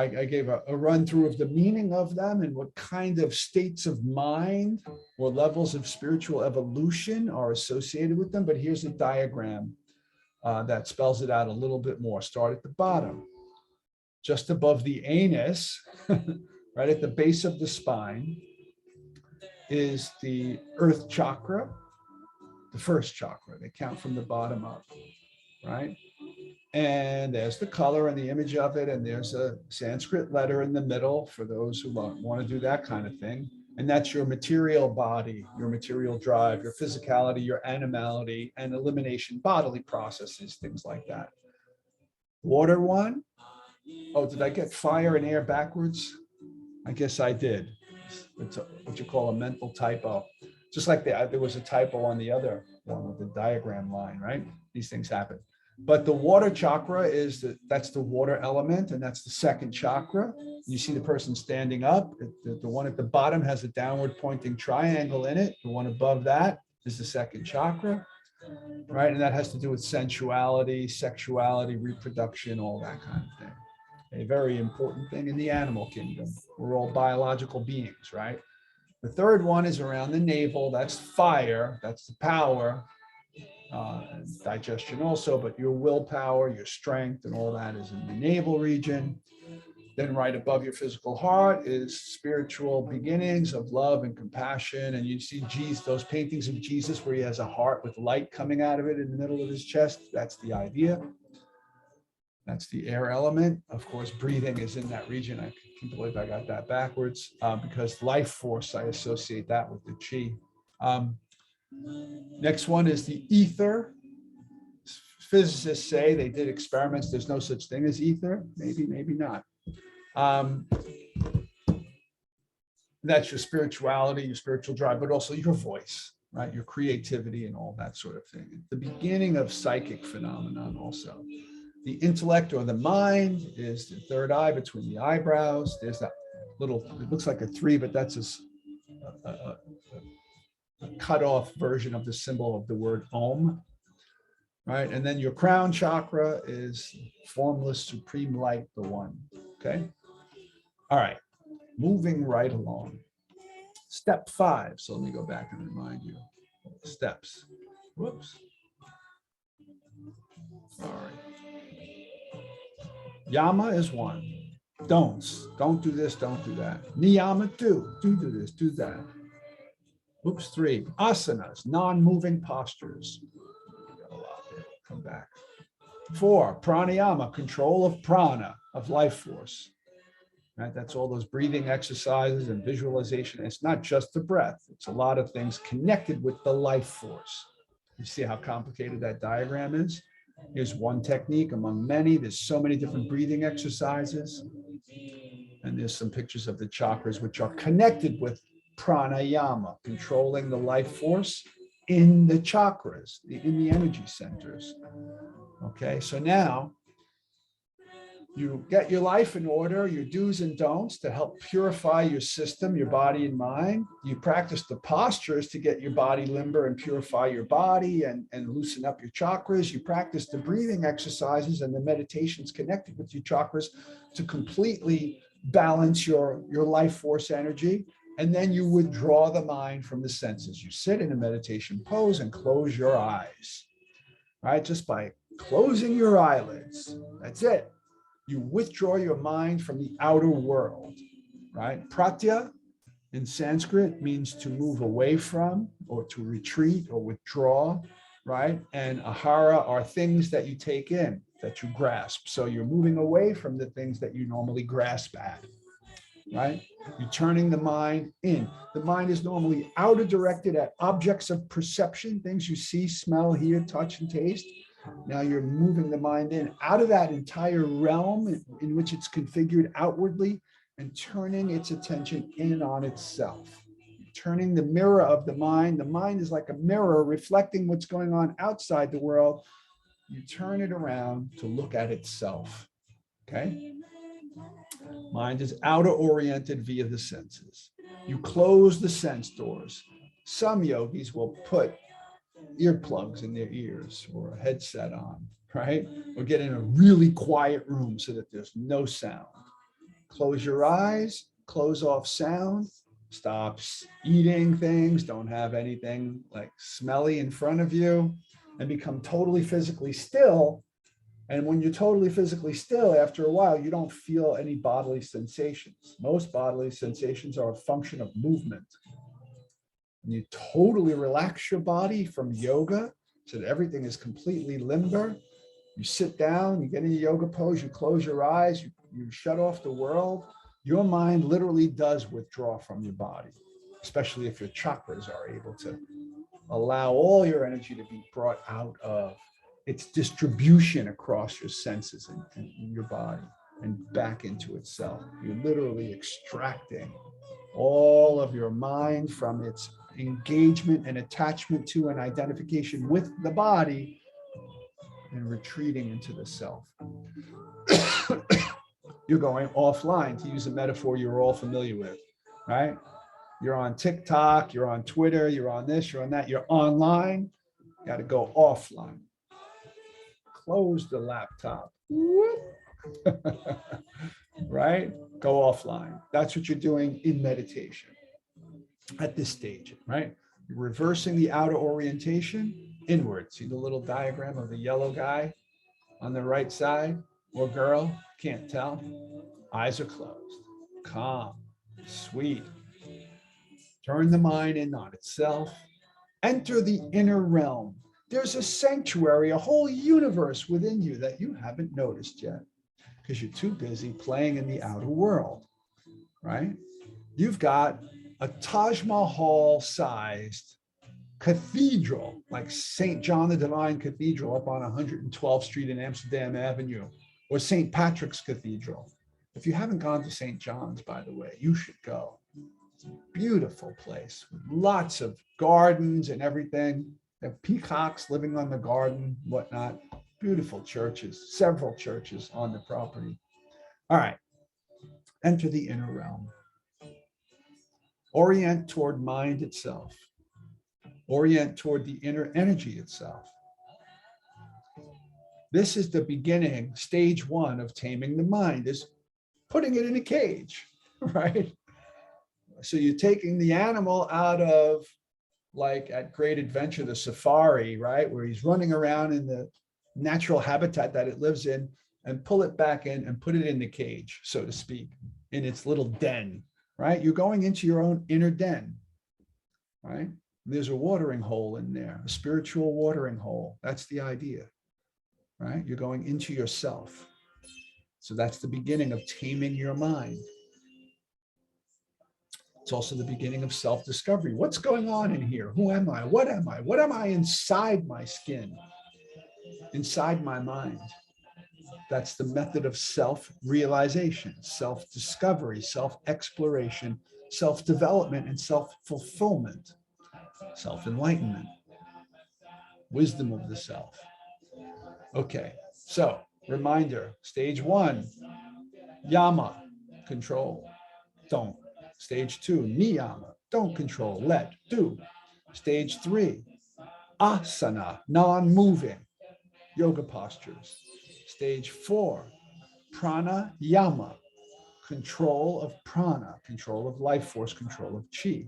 a run through of the meaning of them and what kind of states of mind or levels of spiritual evolution are associated with them. But here's a diagram that spells it out a little bit more. Start at the bottom, just above the anus, right at the base of the spine, is the earth chakra, the first chakra. They count from the bottom up, right? And there's the color and the image of it. And there's a Sanskrit letter in the middle for those who want to do that kind of thing. And that's your material body, your material drive, your physicality, your animality, and elimination bodily processes, things like that. Water one. Oh, did I get fire and air backwards? I guess I did. It's what you call a mental typo. Just like there was a typo on the other one with the diagram line, right? These things happen. But the water chakra that's the water element, and that's the second chakra. You see the person standing up. The one at the bottom has a downward pointing triangle in it. The one above that is the second chakra, right? And that has to do with sensuality, sexuality, reproduction, all that kind of thing. A very important thing in the animal kingdom. We're all biological beings, right? The third one is around the navel. That's fire. That's the power. And digestion also, but your willpower, your strength, and all that is in the navel region. Then right above your physical heart is spiritual beginnings of love and compassion. And you see Jesus, those paintings of Jesus where he has a heart with light coming out of it in the middle of his chest. That's the idea. That's the air element. Of course, breathing is in that region. I can't believe I got that backwards because life force, I associate that with the chi. Next one is the ether. Physicists say they did experiments. There's no such thing as ether. Maybe, maybe not. That's your spirituality, your spiritual drive, but also your voice, right? Your creativity and all that sort of thing. The beginning of psychic phenomenon also. The intellect or the mind is the third eye between the eyebrows. There's that little, it looks like a 3, but that's a cut off version of the symbol of the word Om, right? And then your crown chakra is formless, supreme light, the one, okay? All right, moving right along. Step 5, so let me go back and remind you. Steps, whoops. All right. Yama is 1. Don'ts, don't do this, don't do that. Niyama 2, do this, do that. Oops, 3, asanas, non-moving postures. Got a lot there. Come back. 4, pranayama, control of prana, of life force. Right? That's all those breathing exercises and visualization. It's not just the breath. It's a lot of things connected with the life force. You see how complicated that diagram is? Here's one technique among many. There's so many different breathing exercises. And there's some pictures of the chakras, which are connected with pranayama, controlling the life force, in the chakras, in the energy centers. Okay, so now you get your life in order, your do's and don'ts to help purify your system, your body and mind. You practice the postures to get your body limber and purify your body and loosen up your chakras. You practice the breathing exercises and the meditations connected with your chakras to completely balance your life force energy. And then you withdraw the mind from the senses. You sit in a meditation pose and close your eyes, right? Just by closing your eyelids. That's it. You withdraw your mind from the outer world, right? Pratya in Sanskrit means to move away from or to retreat or withdraw, right? And ahara are things that you take in, that you grasp. So you're moving away from the things that you normally grasp at, right? You're turning the mind in. The mind is normally outer directed at objects of perception, things you see, smell, hear, touch, and taste. Now you're moving the mind in out of that entire realm in which it's configured outwardly and turning its attention in on itself. Turning the mirror of the mind. The mind is like a mirror reflecting what's going on outside the world. You turn it around to look at itself. Okay? Mind is outer oriented via the senses. You close the sense doors. Some yogis will put earplugs in their ears or a headset on, right? Or get in a really quiet room so that there's no sound. Close your eyes, close off sound, stop eating things, don't have anything like smelly in front of you, and become totally physically still. And when you're totally physically still, after a while, you don't feel any bodily sensations. Most bodily sensations are a function of movement. And you totally relax your body from yoga so that everything is completely limber. You sit down, you get in a yoga pose, you close your eyes, you shut off the world. Your mind literally does withdraw from your body, especially if your chakras are able to allow all your energy to be brought out of its distribution across your senses and your body and back into itself. You're literally extracting all of your mind from its engagement and attachment to and identification with the body and retreating into the self. You're going offline, to use a metaphor you're all familiar with, right? You're on TikTok, you're on Twitter, you're on this, you're on that, you're online. You got to go offline. Close the laptop. Right? Go offline. That's what you're doing in meditation at this stage, right? You're reversing the outer orientation inward. See the little diagram of the yellow guy on the right side or girl? Can't tell. Eyes are closed. Calm, sweet. Turn the mind in on itself. Enter the inner realm. There's a sanctuary, a whole universe within you that you haven't noticed yet because you're too busy playing in the outer world, right? You've got a Taj Mahal sized cathedral, like St. John the Divine Cathedral up on 112th Street in Amsterdam Avenue, or St. Patrick's Cathedral. If you haven't gone to St. John's, by the way, you should go. It's a beautiful place with lots of gardens and everything. They have peacocks living on the garden, whatnot. Beautiful churches, several churches on the property. All right, enter the inner realm. Orient toward mind itself. Orient toward the inner energy itself. This is the beginning, stage one of taming the mind, is putting it in a cage, right? So you're taking the animal out of, like at Great Adventure, the safari, right? Where he's running around in the natural habitat that it lives in, and pull it back in and put it in the cage, so to speak, in its little den, right? You're going into your own inner den, right? There's a watering hole in there, a spiritual watering hole. That's the idea, right? You're going into yourself. So that's the beginning of taming your mind. It's also the beginning of self-discovery. What's going on in here? Who am I? What am I? What am I inside my skin, inside my mind? That's the method of self-realization, self-discovery, self-exploration, self-development, and self-fulfillment, self-enlightenment. wisdom of the self. Okay, so reminder, stage 1, yama, control, don't. Stage 2, niyama, don't control, let, do. Stage 3, asana, non-moving, yoga postures. Stage 4, pranayama, control of prana, control of life force, control of chi.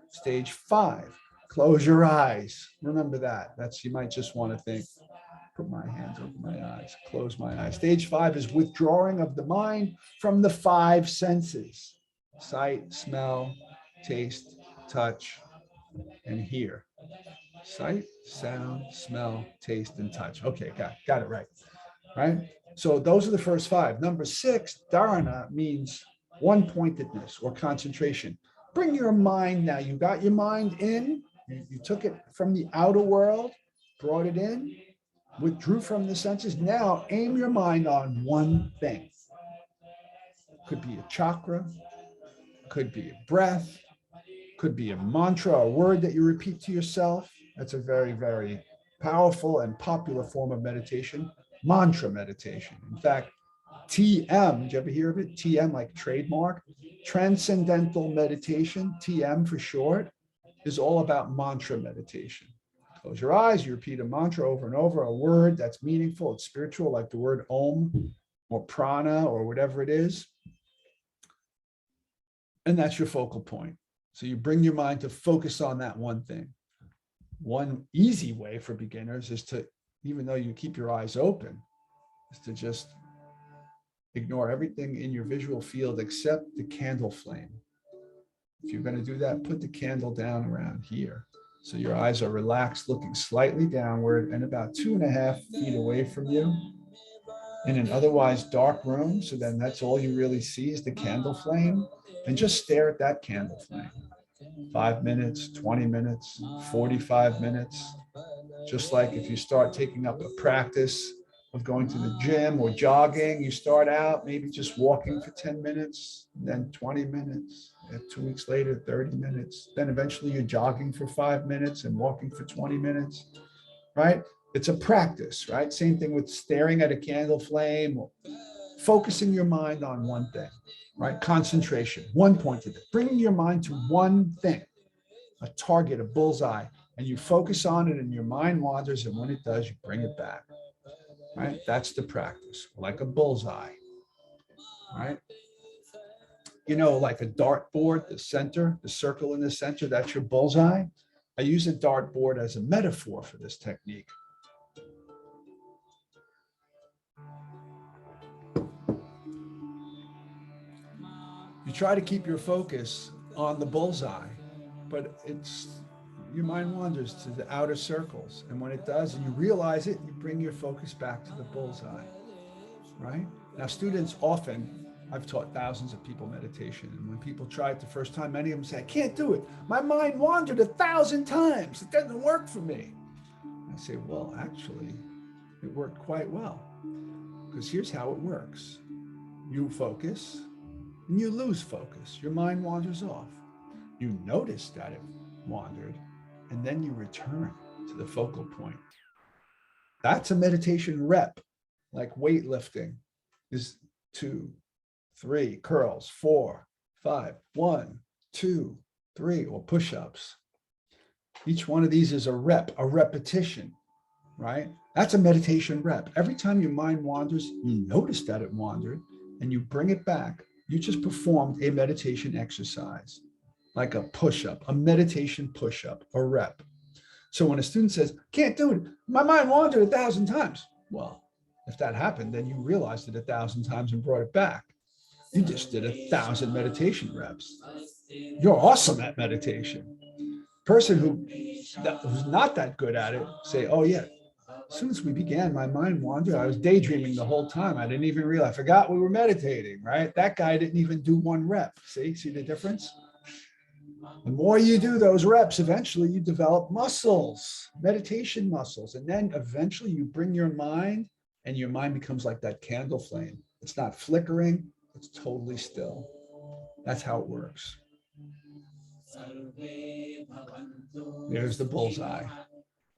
Stage 5, close your eyes. Remember that. You might just want to think, put my hands over my eyes, close my eyes. Stage 5 is withdrawing of the mind from the 5 senses: sight, smell, taste, touch, and hear. Sight, sound, smell, taste, and touch. Okay, got it right. Right? So those are the first 5. Number 6, dharana, means one-pointedness or concentration. Bring your mind now. You got your mind in. You took it from the outer world, brought it in, withdrew from the senses. Now aim your mind on one thing. Could be a chakra, could be a breath, could be a mantra, a word that you repeat to yourself. That's a very, very powerful and popular form of meditation, mantra meditation. In fact, TM, did you ever hear of it? TM, like trademark, transcendental meditation, TM for short, is all about mantra meditation. Close your eyes, you repeat a mantra over and over, a word that's meaningful, it's spiritual, like the word Om or prana or whatever it is. And that's your focal point. So you bring your mind to focus on that one thing. One easy way for beginners is to, even though you keep your eyes open, is to just ignore everything in your visual field except the candle flame. If you're going to do that, put the candle down around here. So your eyes are relaxed, looking slightly downward and about 2.5 feet away from you in an otherwise dark room. So then that's all you really see is the candle flame. And just stare at that candle flame. 5 minutes, 20 minutes, 45 minutes. Just like if you start taking up a practice of going to the gym or jogging, you start out maybe just walking for 10 minutes, then 20 minutes, and 2 weeks later, 30 minutes. Then eventually you're jogging for 5 minutes and walking for 20 minutes, right? It's a practice, right? Same thing with staring at a candle flame, or focusing your mind on one thing, right? Concentration, one point of it, bringing your mind to one thing, a target, a bullseye, and you focus on it and your mind wanders. And when it does, you bring it back, right? That's the practice, like a bullseye, right? You know, like a dartboard, the center, the circle in the center, that's your bullseye. I use a dartboard as a metaphor for this technique. You try to keep your focus on the bullseye, but your mind wanders to the outer circles. And when it does, and you realize it, you bring your focus back to the bullseye, right? Now, students often, I've taught thousands of people meditation. And when people try it the first time, many of them say, I can't do it. My mind wandered 1,000 times. It doesn't work for me. I say, well, actually, it worked quite well. Because here's how it works. You focus and you lose focus. Your mind wanders off. You notice that it wandered, and then you return to the focal point. That's a meditation rep, like weightlifting is 2, 3, curls, 4, 5, 1, 2, 3, or push-ups. Each one of these is a rep, a repetition, right? That's a meditation rep. Every time your mind wanders, you notice that it wandered and you bring it back. You just performed a meditation exercise, like a push-up, a meditation push-up, a rep. So when a student says, can't do it, my mind wandered 1,000 times. Well, if that happened, then you realized it 1,000 times and brought it back. You just did 1,000 meditation reps. You're awesome at meditation. Person who's not that good at it say, oh yeah, as soon as we began, my mind wandered. I was daydreaming the whole time. I didn't even realize. I forgot we were meditating, right? That guy didn't even do one rep. See the difference? The more you do those reps, eventually you develop muscles, meditation muscles. And then eventually you bring your mind and your mind becomes like that candle flame. It's not flickering. It's totally still. That's how it works. There's the bullseye.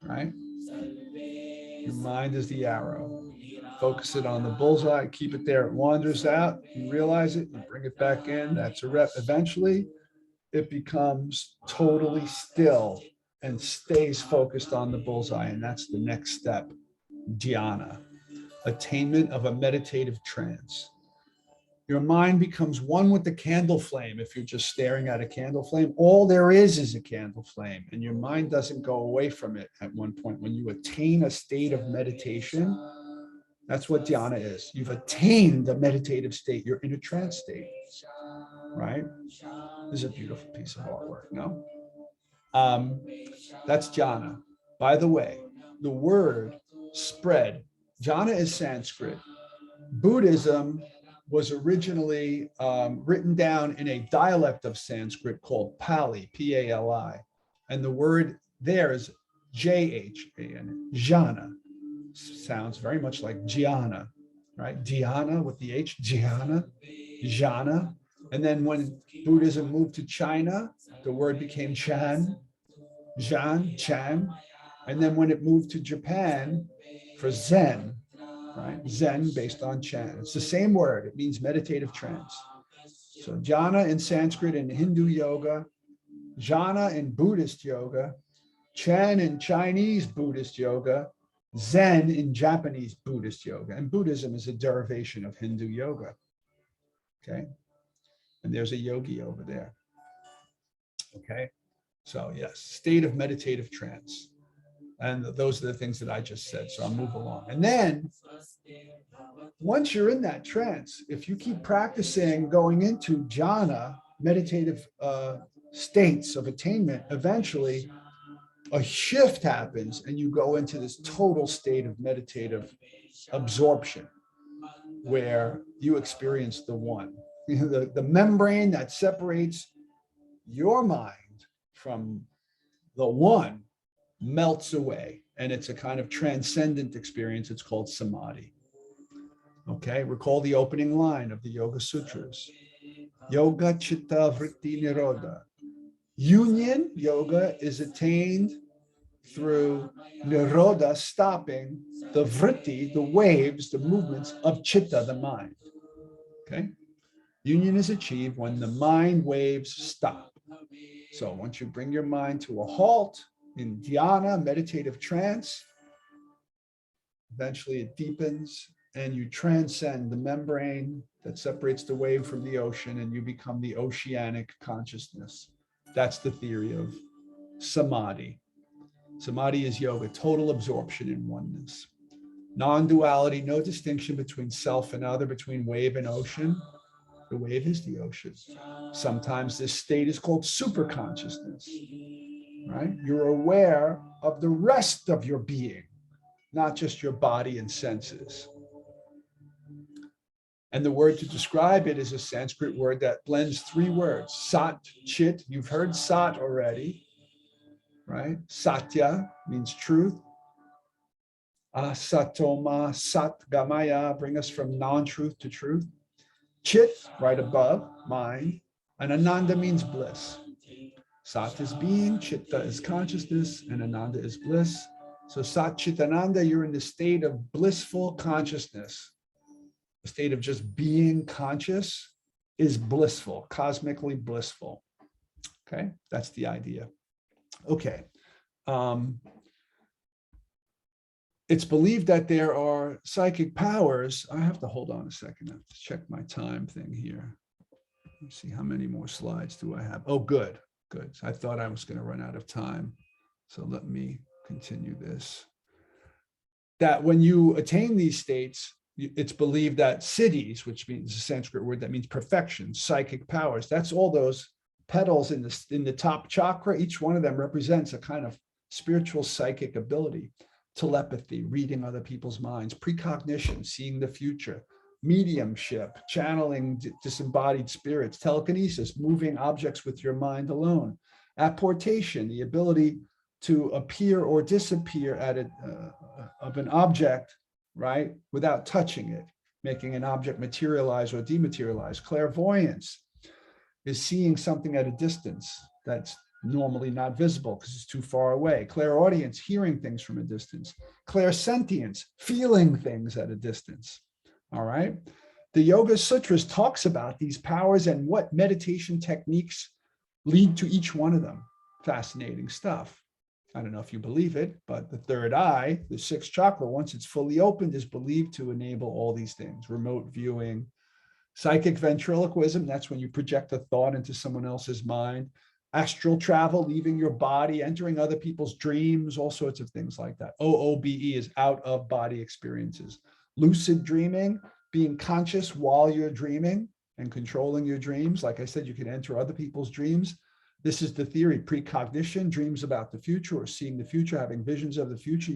right? Your mind is the arrow. Focus it on the bullseye, keep it there. It wanders out, you realize it, you bring it back in. That's a rep. Eventually, it becomes totally still and stays focused on the bullseye. And that's the next step, dhyana, attainment of a meditative trance. Your mind becomes one with the candle flame. If you're just staring at a candle flame, all there is a candle flame, and your mind doesn't go away from it at one point. When you attain a state of meditation, that's what dhyana is. You've attained a meditative state. You're in a trance state, right? This is a beautiful piece of artwork, no? That's jhana. By the way, the word spread, jhana is Sanskrit. Buddhism was originally written down in a dialect of Sanskrit called Pali, P-A-L-I. And the word there is J-H-A-N, jhana. Sounds very much like jhana, right? Dhyana with the H, jhana, jhana. And then when Buddhism moved to China, the word became Chan, Chan. And then when it moved to Japan for Zen, right? Zen based on Chan. It's the same word. It means meditative trance. So jhana in Sanskrit and Hindu yoga, jhana in Buddhist yoga, Chan in Chinese Buddhist yoga, Zen in Japanese Buddhist yoga. And Buddhism is a derivation of Hindu yoga. Okay. And there's a yogi over there. Okay. So yes, state of meditative trance. And those are the things that I just said. So I'll move along. And then once you're in that trance, if you keep practicing going into jhana, meditative states of attainment, eventually a shift happens and you go into this total state of meditative absorption where you experience the one. The membrane that separates your mind from the one melts away, and it's a kind of transcendent experience. It's called samadhi. Okay, recall the opening line of the Yoga Sutras. Yoga chitta vritti nirodha. Union yoga is attained through nirodha, stopping the vritti, the waves, the movements of chitta, the mind. Okay, union is achieved when the mind waves stop. So once you bring your mind to a halt in dhyana, meditative trance, eventually it deepens and you transcend the membrane that separates the wave from the ocean and you become the oceanic consciousness. That's the theory of samadhi. Samadhi is yoga, total absorption in oneness. Non-duality, no distinction between self and other, between wave and ocean. The wave is the ocean. Sometimes this state is called superconsciousness, right? You're aware of the rest of your being, not just your body and senses. And the word to describe it is a Sanskrit word that blends three words, sat, chit. You've heard sat already, right? Satya means truth. Asatoma, sat, gamaya, bring us from non-truth to truth. Chit, right above, mind. And ananda means bliss. Sat is being, chitta is consciousness, and ananda is bliss. So sat, chit, ananda, you're in the state of blissful consciousness. The state of just being conscious is blissful, cosmically blissful. Okay, that's the idea. Okay. It's believed that there are psychic powers. I have to hold on a second. I have to check my time thing here. Let's see, how many more slides do I have? Oh, good, good. I thought I was going to run out of time. So let me continue this. That when you attain these states, it's believed that siddhis, which means a Sanskrit word that means perfection, psychic powers, that's all those petals in the top chakra. Each one of them represents a kind of spiritual psychic ability. Telepathy, reading other people's minds, precognition, seeing the future, mediumship, channeling disembodied spirits, telekinesis, moving objects with your mind alone, apportation, the ability to appear or disappear of an object, right, without touching it, making an object materialize or dematerialize. Clairvoyance is seeing something at a distance that's normally not visible because it's too far away. Clairaudience, hearing things from a distance. Clairsentience, feeling things at a distance. All right. The Yoga Sutras talks about these powers and what meditation techniques lead to each one of them. Fascinating stuff. I don't know if you believe it, but the third eye, the sixth chakra, once it's fully opened, is believed to enable all these things: remote viewing, psychic ventriloquism, that's when you project a thought into someone else's mind, astral travel, leaving your body, entering other people's dreams, all sorts of things like that. OOBE is out of body experiences. Lucid dreaming, being conscious while you're dreaming and controlling your dreams. Like I said, you can enter other people's dreams. This is the theory: precognition, dreams about the future or seeing the future, having visions of the future.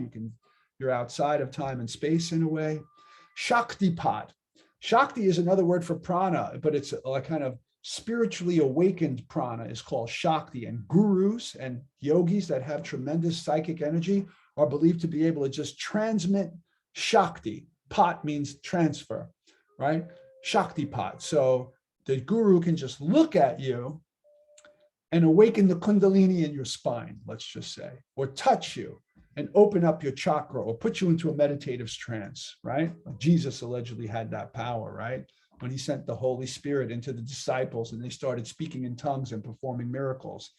You're outside of time and space in a way. Shaktipat. Shakti is another word for prana, but it's a kind of spiritually awakened prana is called Shakti. And gurus and yogis that have tremendous psychic energy are believed to be able to just transmit Shakti. Pat means transfer, right? Shaktipat. So the guru can just look at you and awaken the kundalini in your spine, let's just say, or touch you and open up your chakra or put you into a meditative trance, right? Jesus allegedly had that power, right? When he sent the Holy Spirit into the disciples and they started speaking in tongues and performing miracles,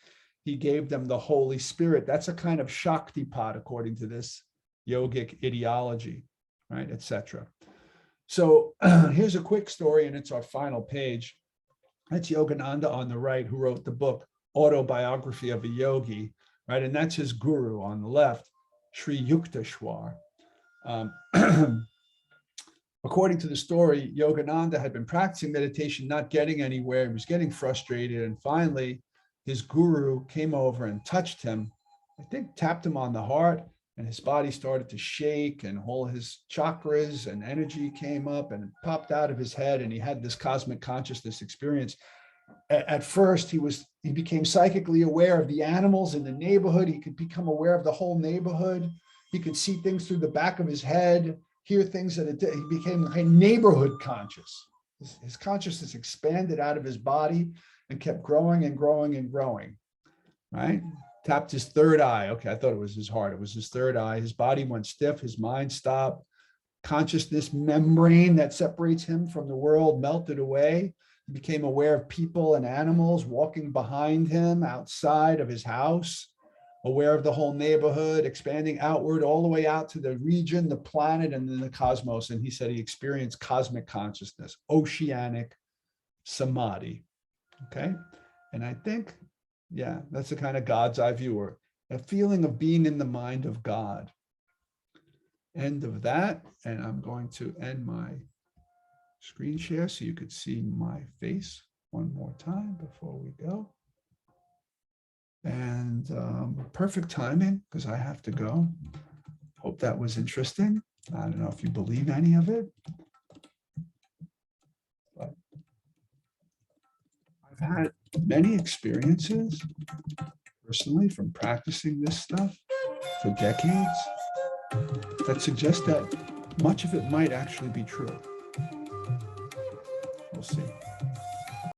he gave them the Holy Spirit. That's a kind of Shaktipat according to this yogic ideology, right, etc. So here's a quick story, and it's our final page. That's Yogananda on the right, who wrote the book Autobiography of a Yogi, right? And that's his guru on the left, Sri Yukteswar. According to the story, Yogananda had been practicing meditation, not getting anywhere. He was getting frustrated. And finally, his guru came over and touched him, I think tapped him on the heart, and his body started to shake and all his chakras and energy came up and popped out of his head. And he had this cosmic consciousness experience. At first, he became psychically aware of the animals in the neighborhood. He could become aware of the whole neighborhood. He could see things through the back of his head, hear things he became like neighborhood conscious. His consciousness expanded out of his body and kept growing and growing and growing, right? Tapped his third eye. Okay, I thought it was his heart. It was his third eye. His body went stiff. His mind stopped. Consciousness membrane that separates him from the world melted away. He became aware of people and animals walking behind him outside of his house, aware of the whole neighborhood, expanding outward all the way out to the region, the planet, and then the cosmos. And he said he experienced cosmic consciousness, oceanic samadhi. Okay. And I think, yeah, that's the kind of God's eye view, or a feeling of being in the mind of God. End of that. And I'm going to end my screen share so you could see my face one more time before we go. And perfect timing because I have to go. Hope that was interesting. I don't know if you believe any of it, but I've had many experiences personally from practicing this stuff for decades that suggest that much of it might actually be true. We'll see.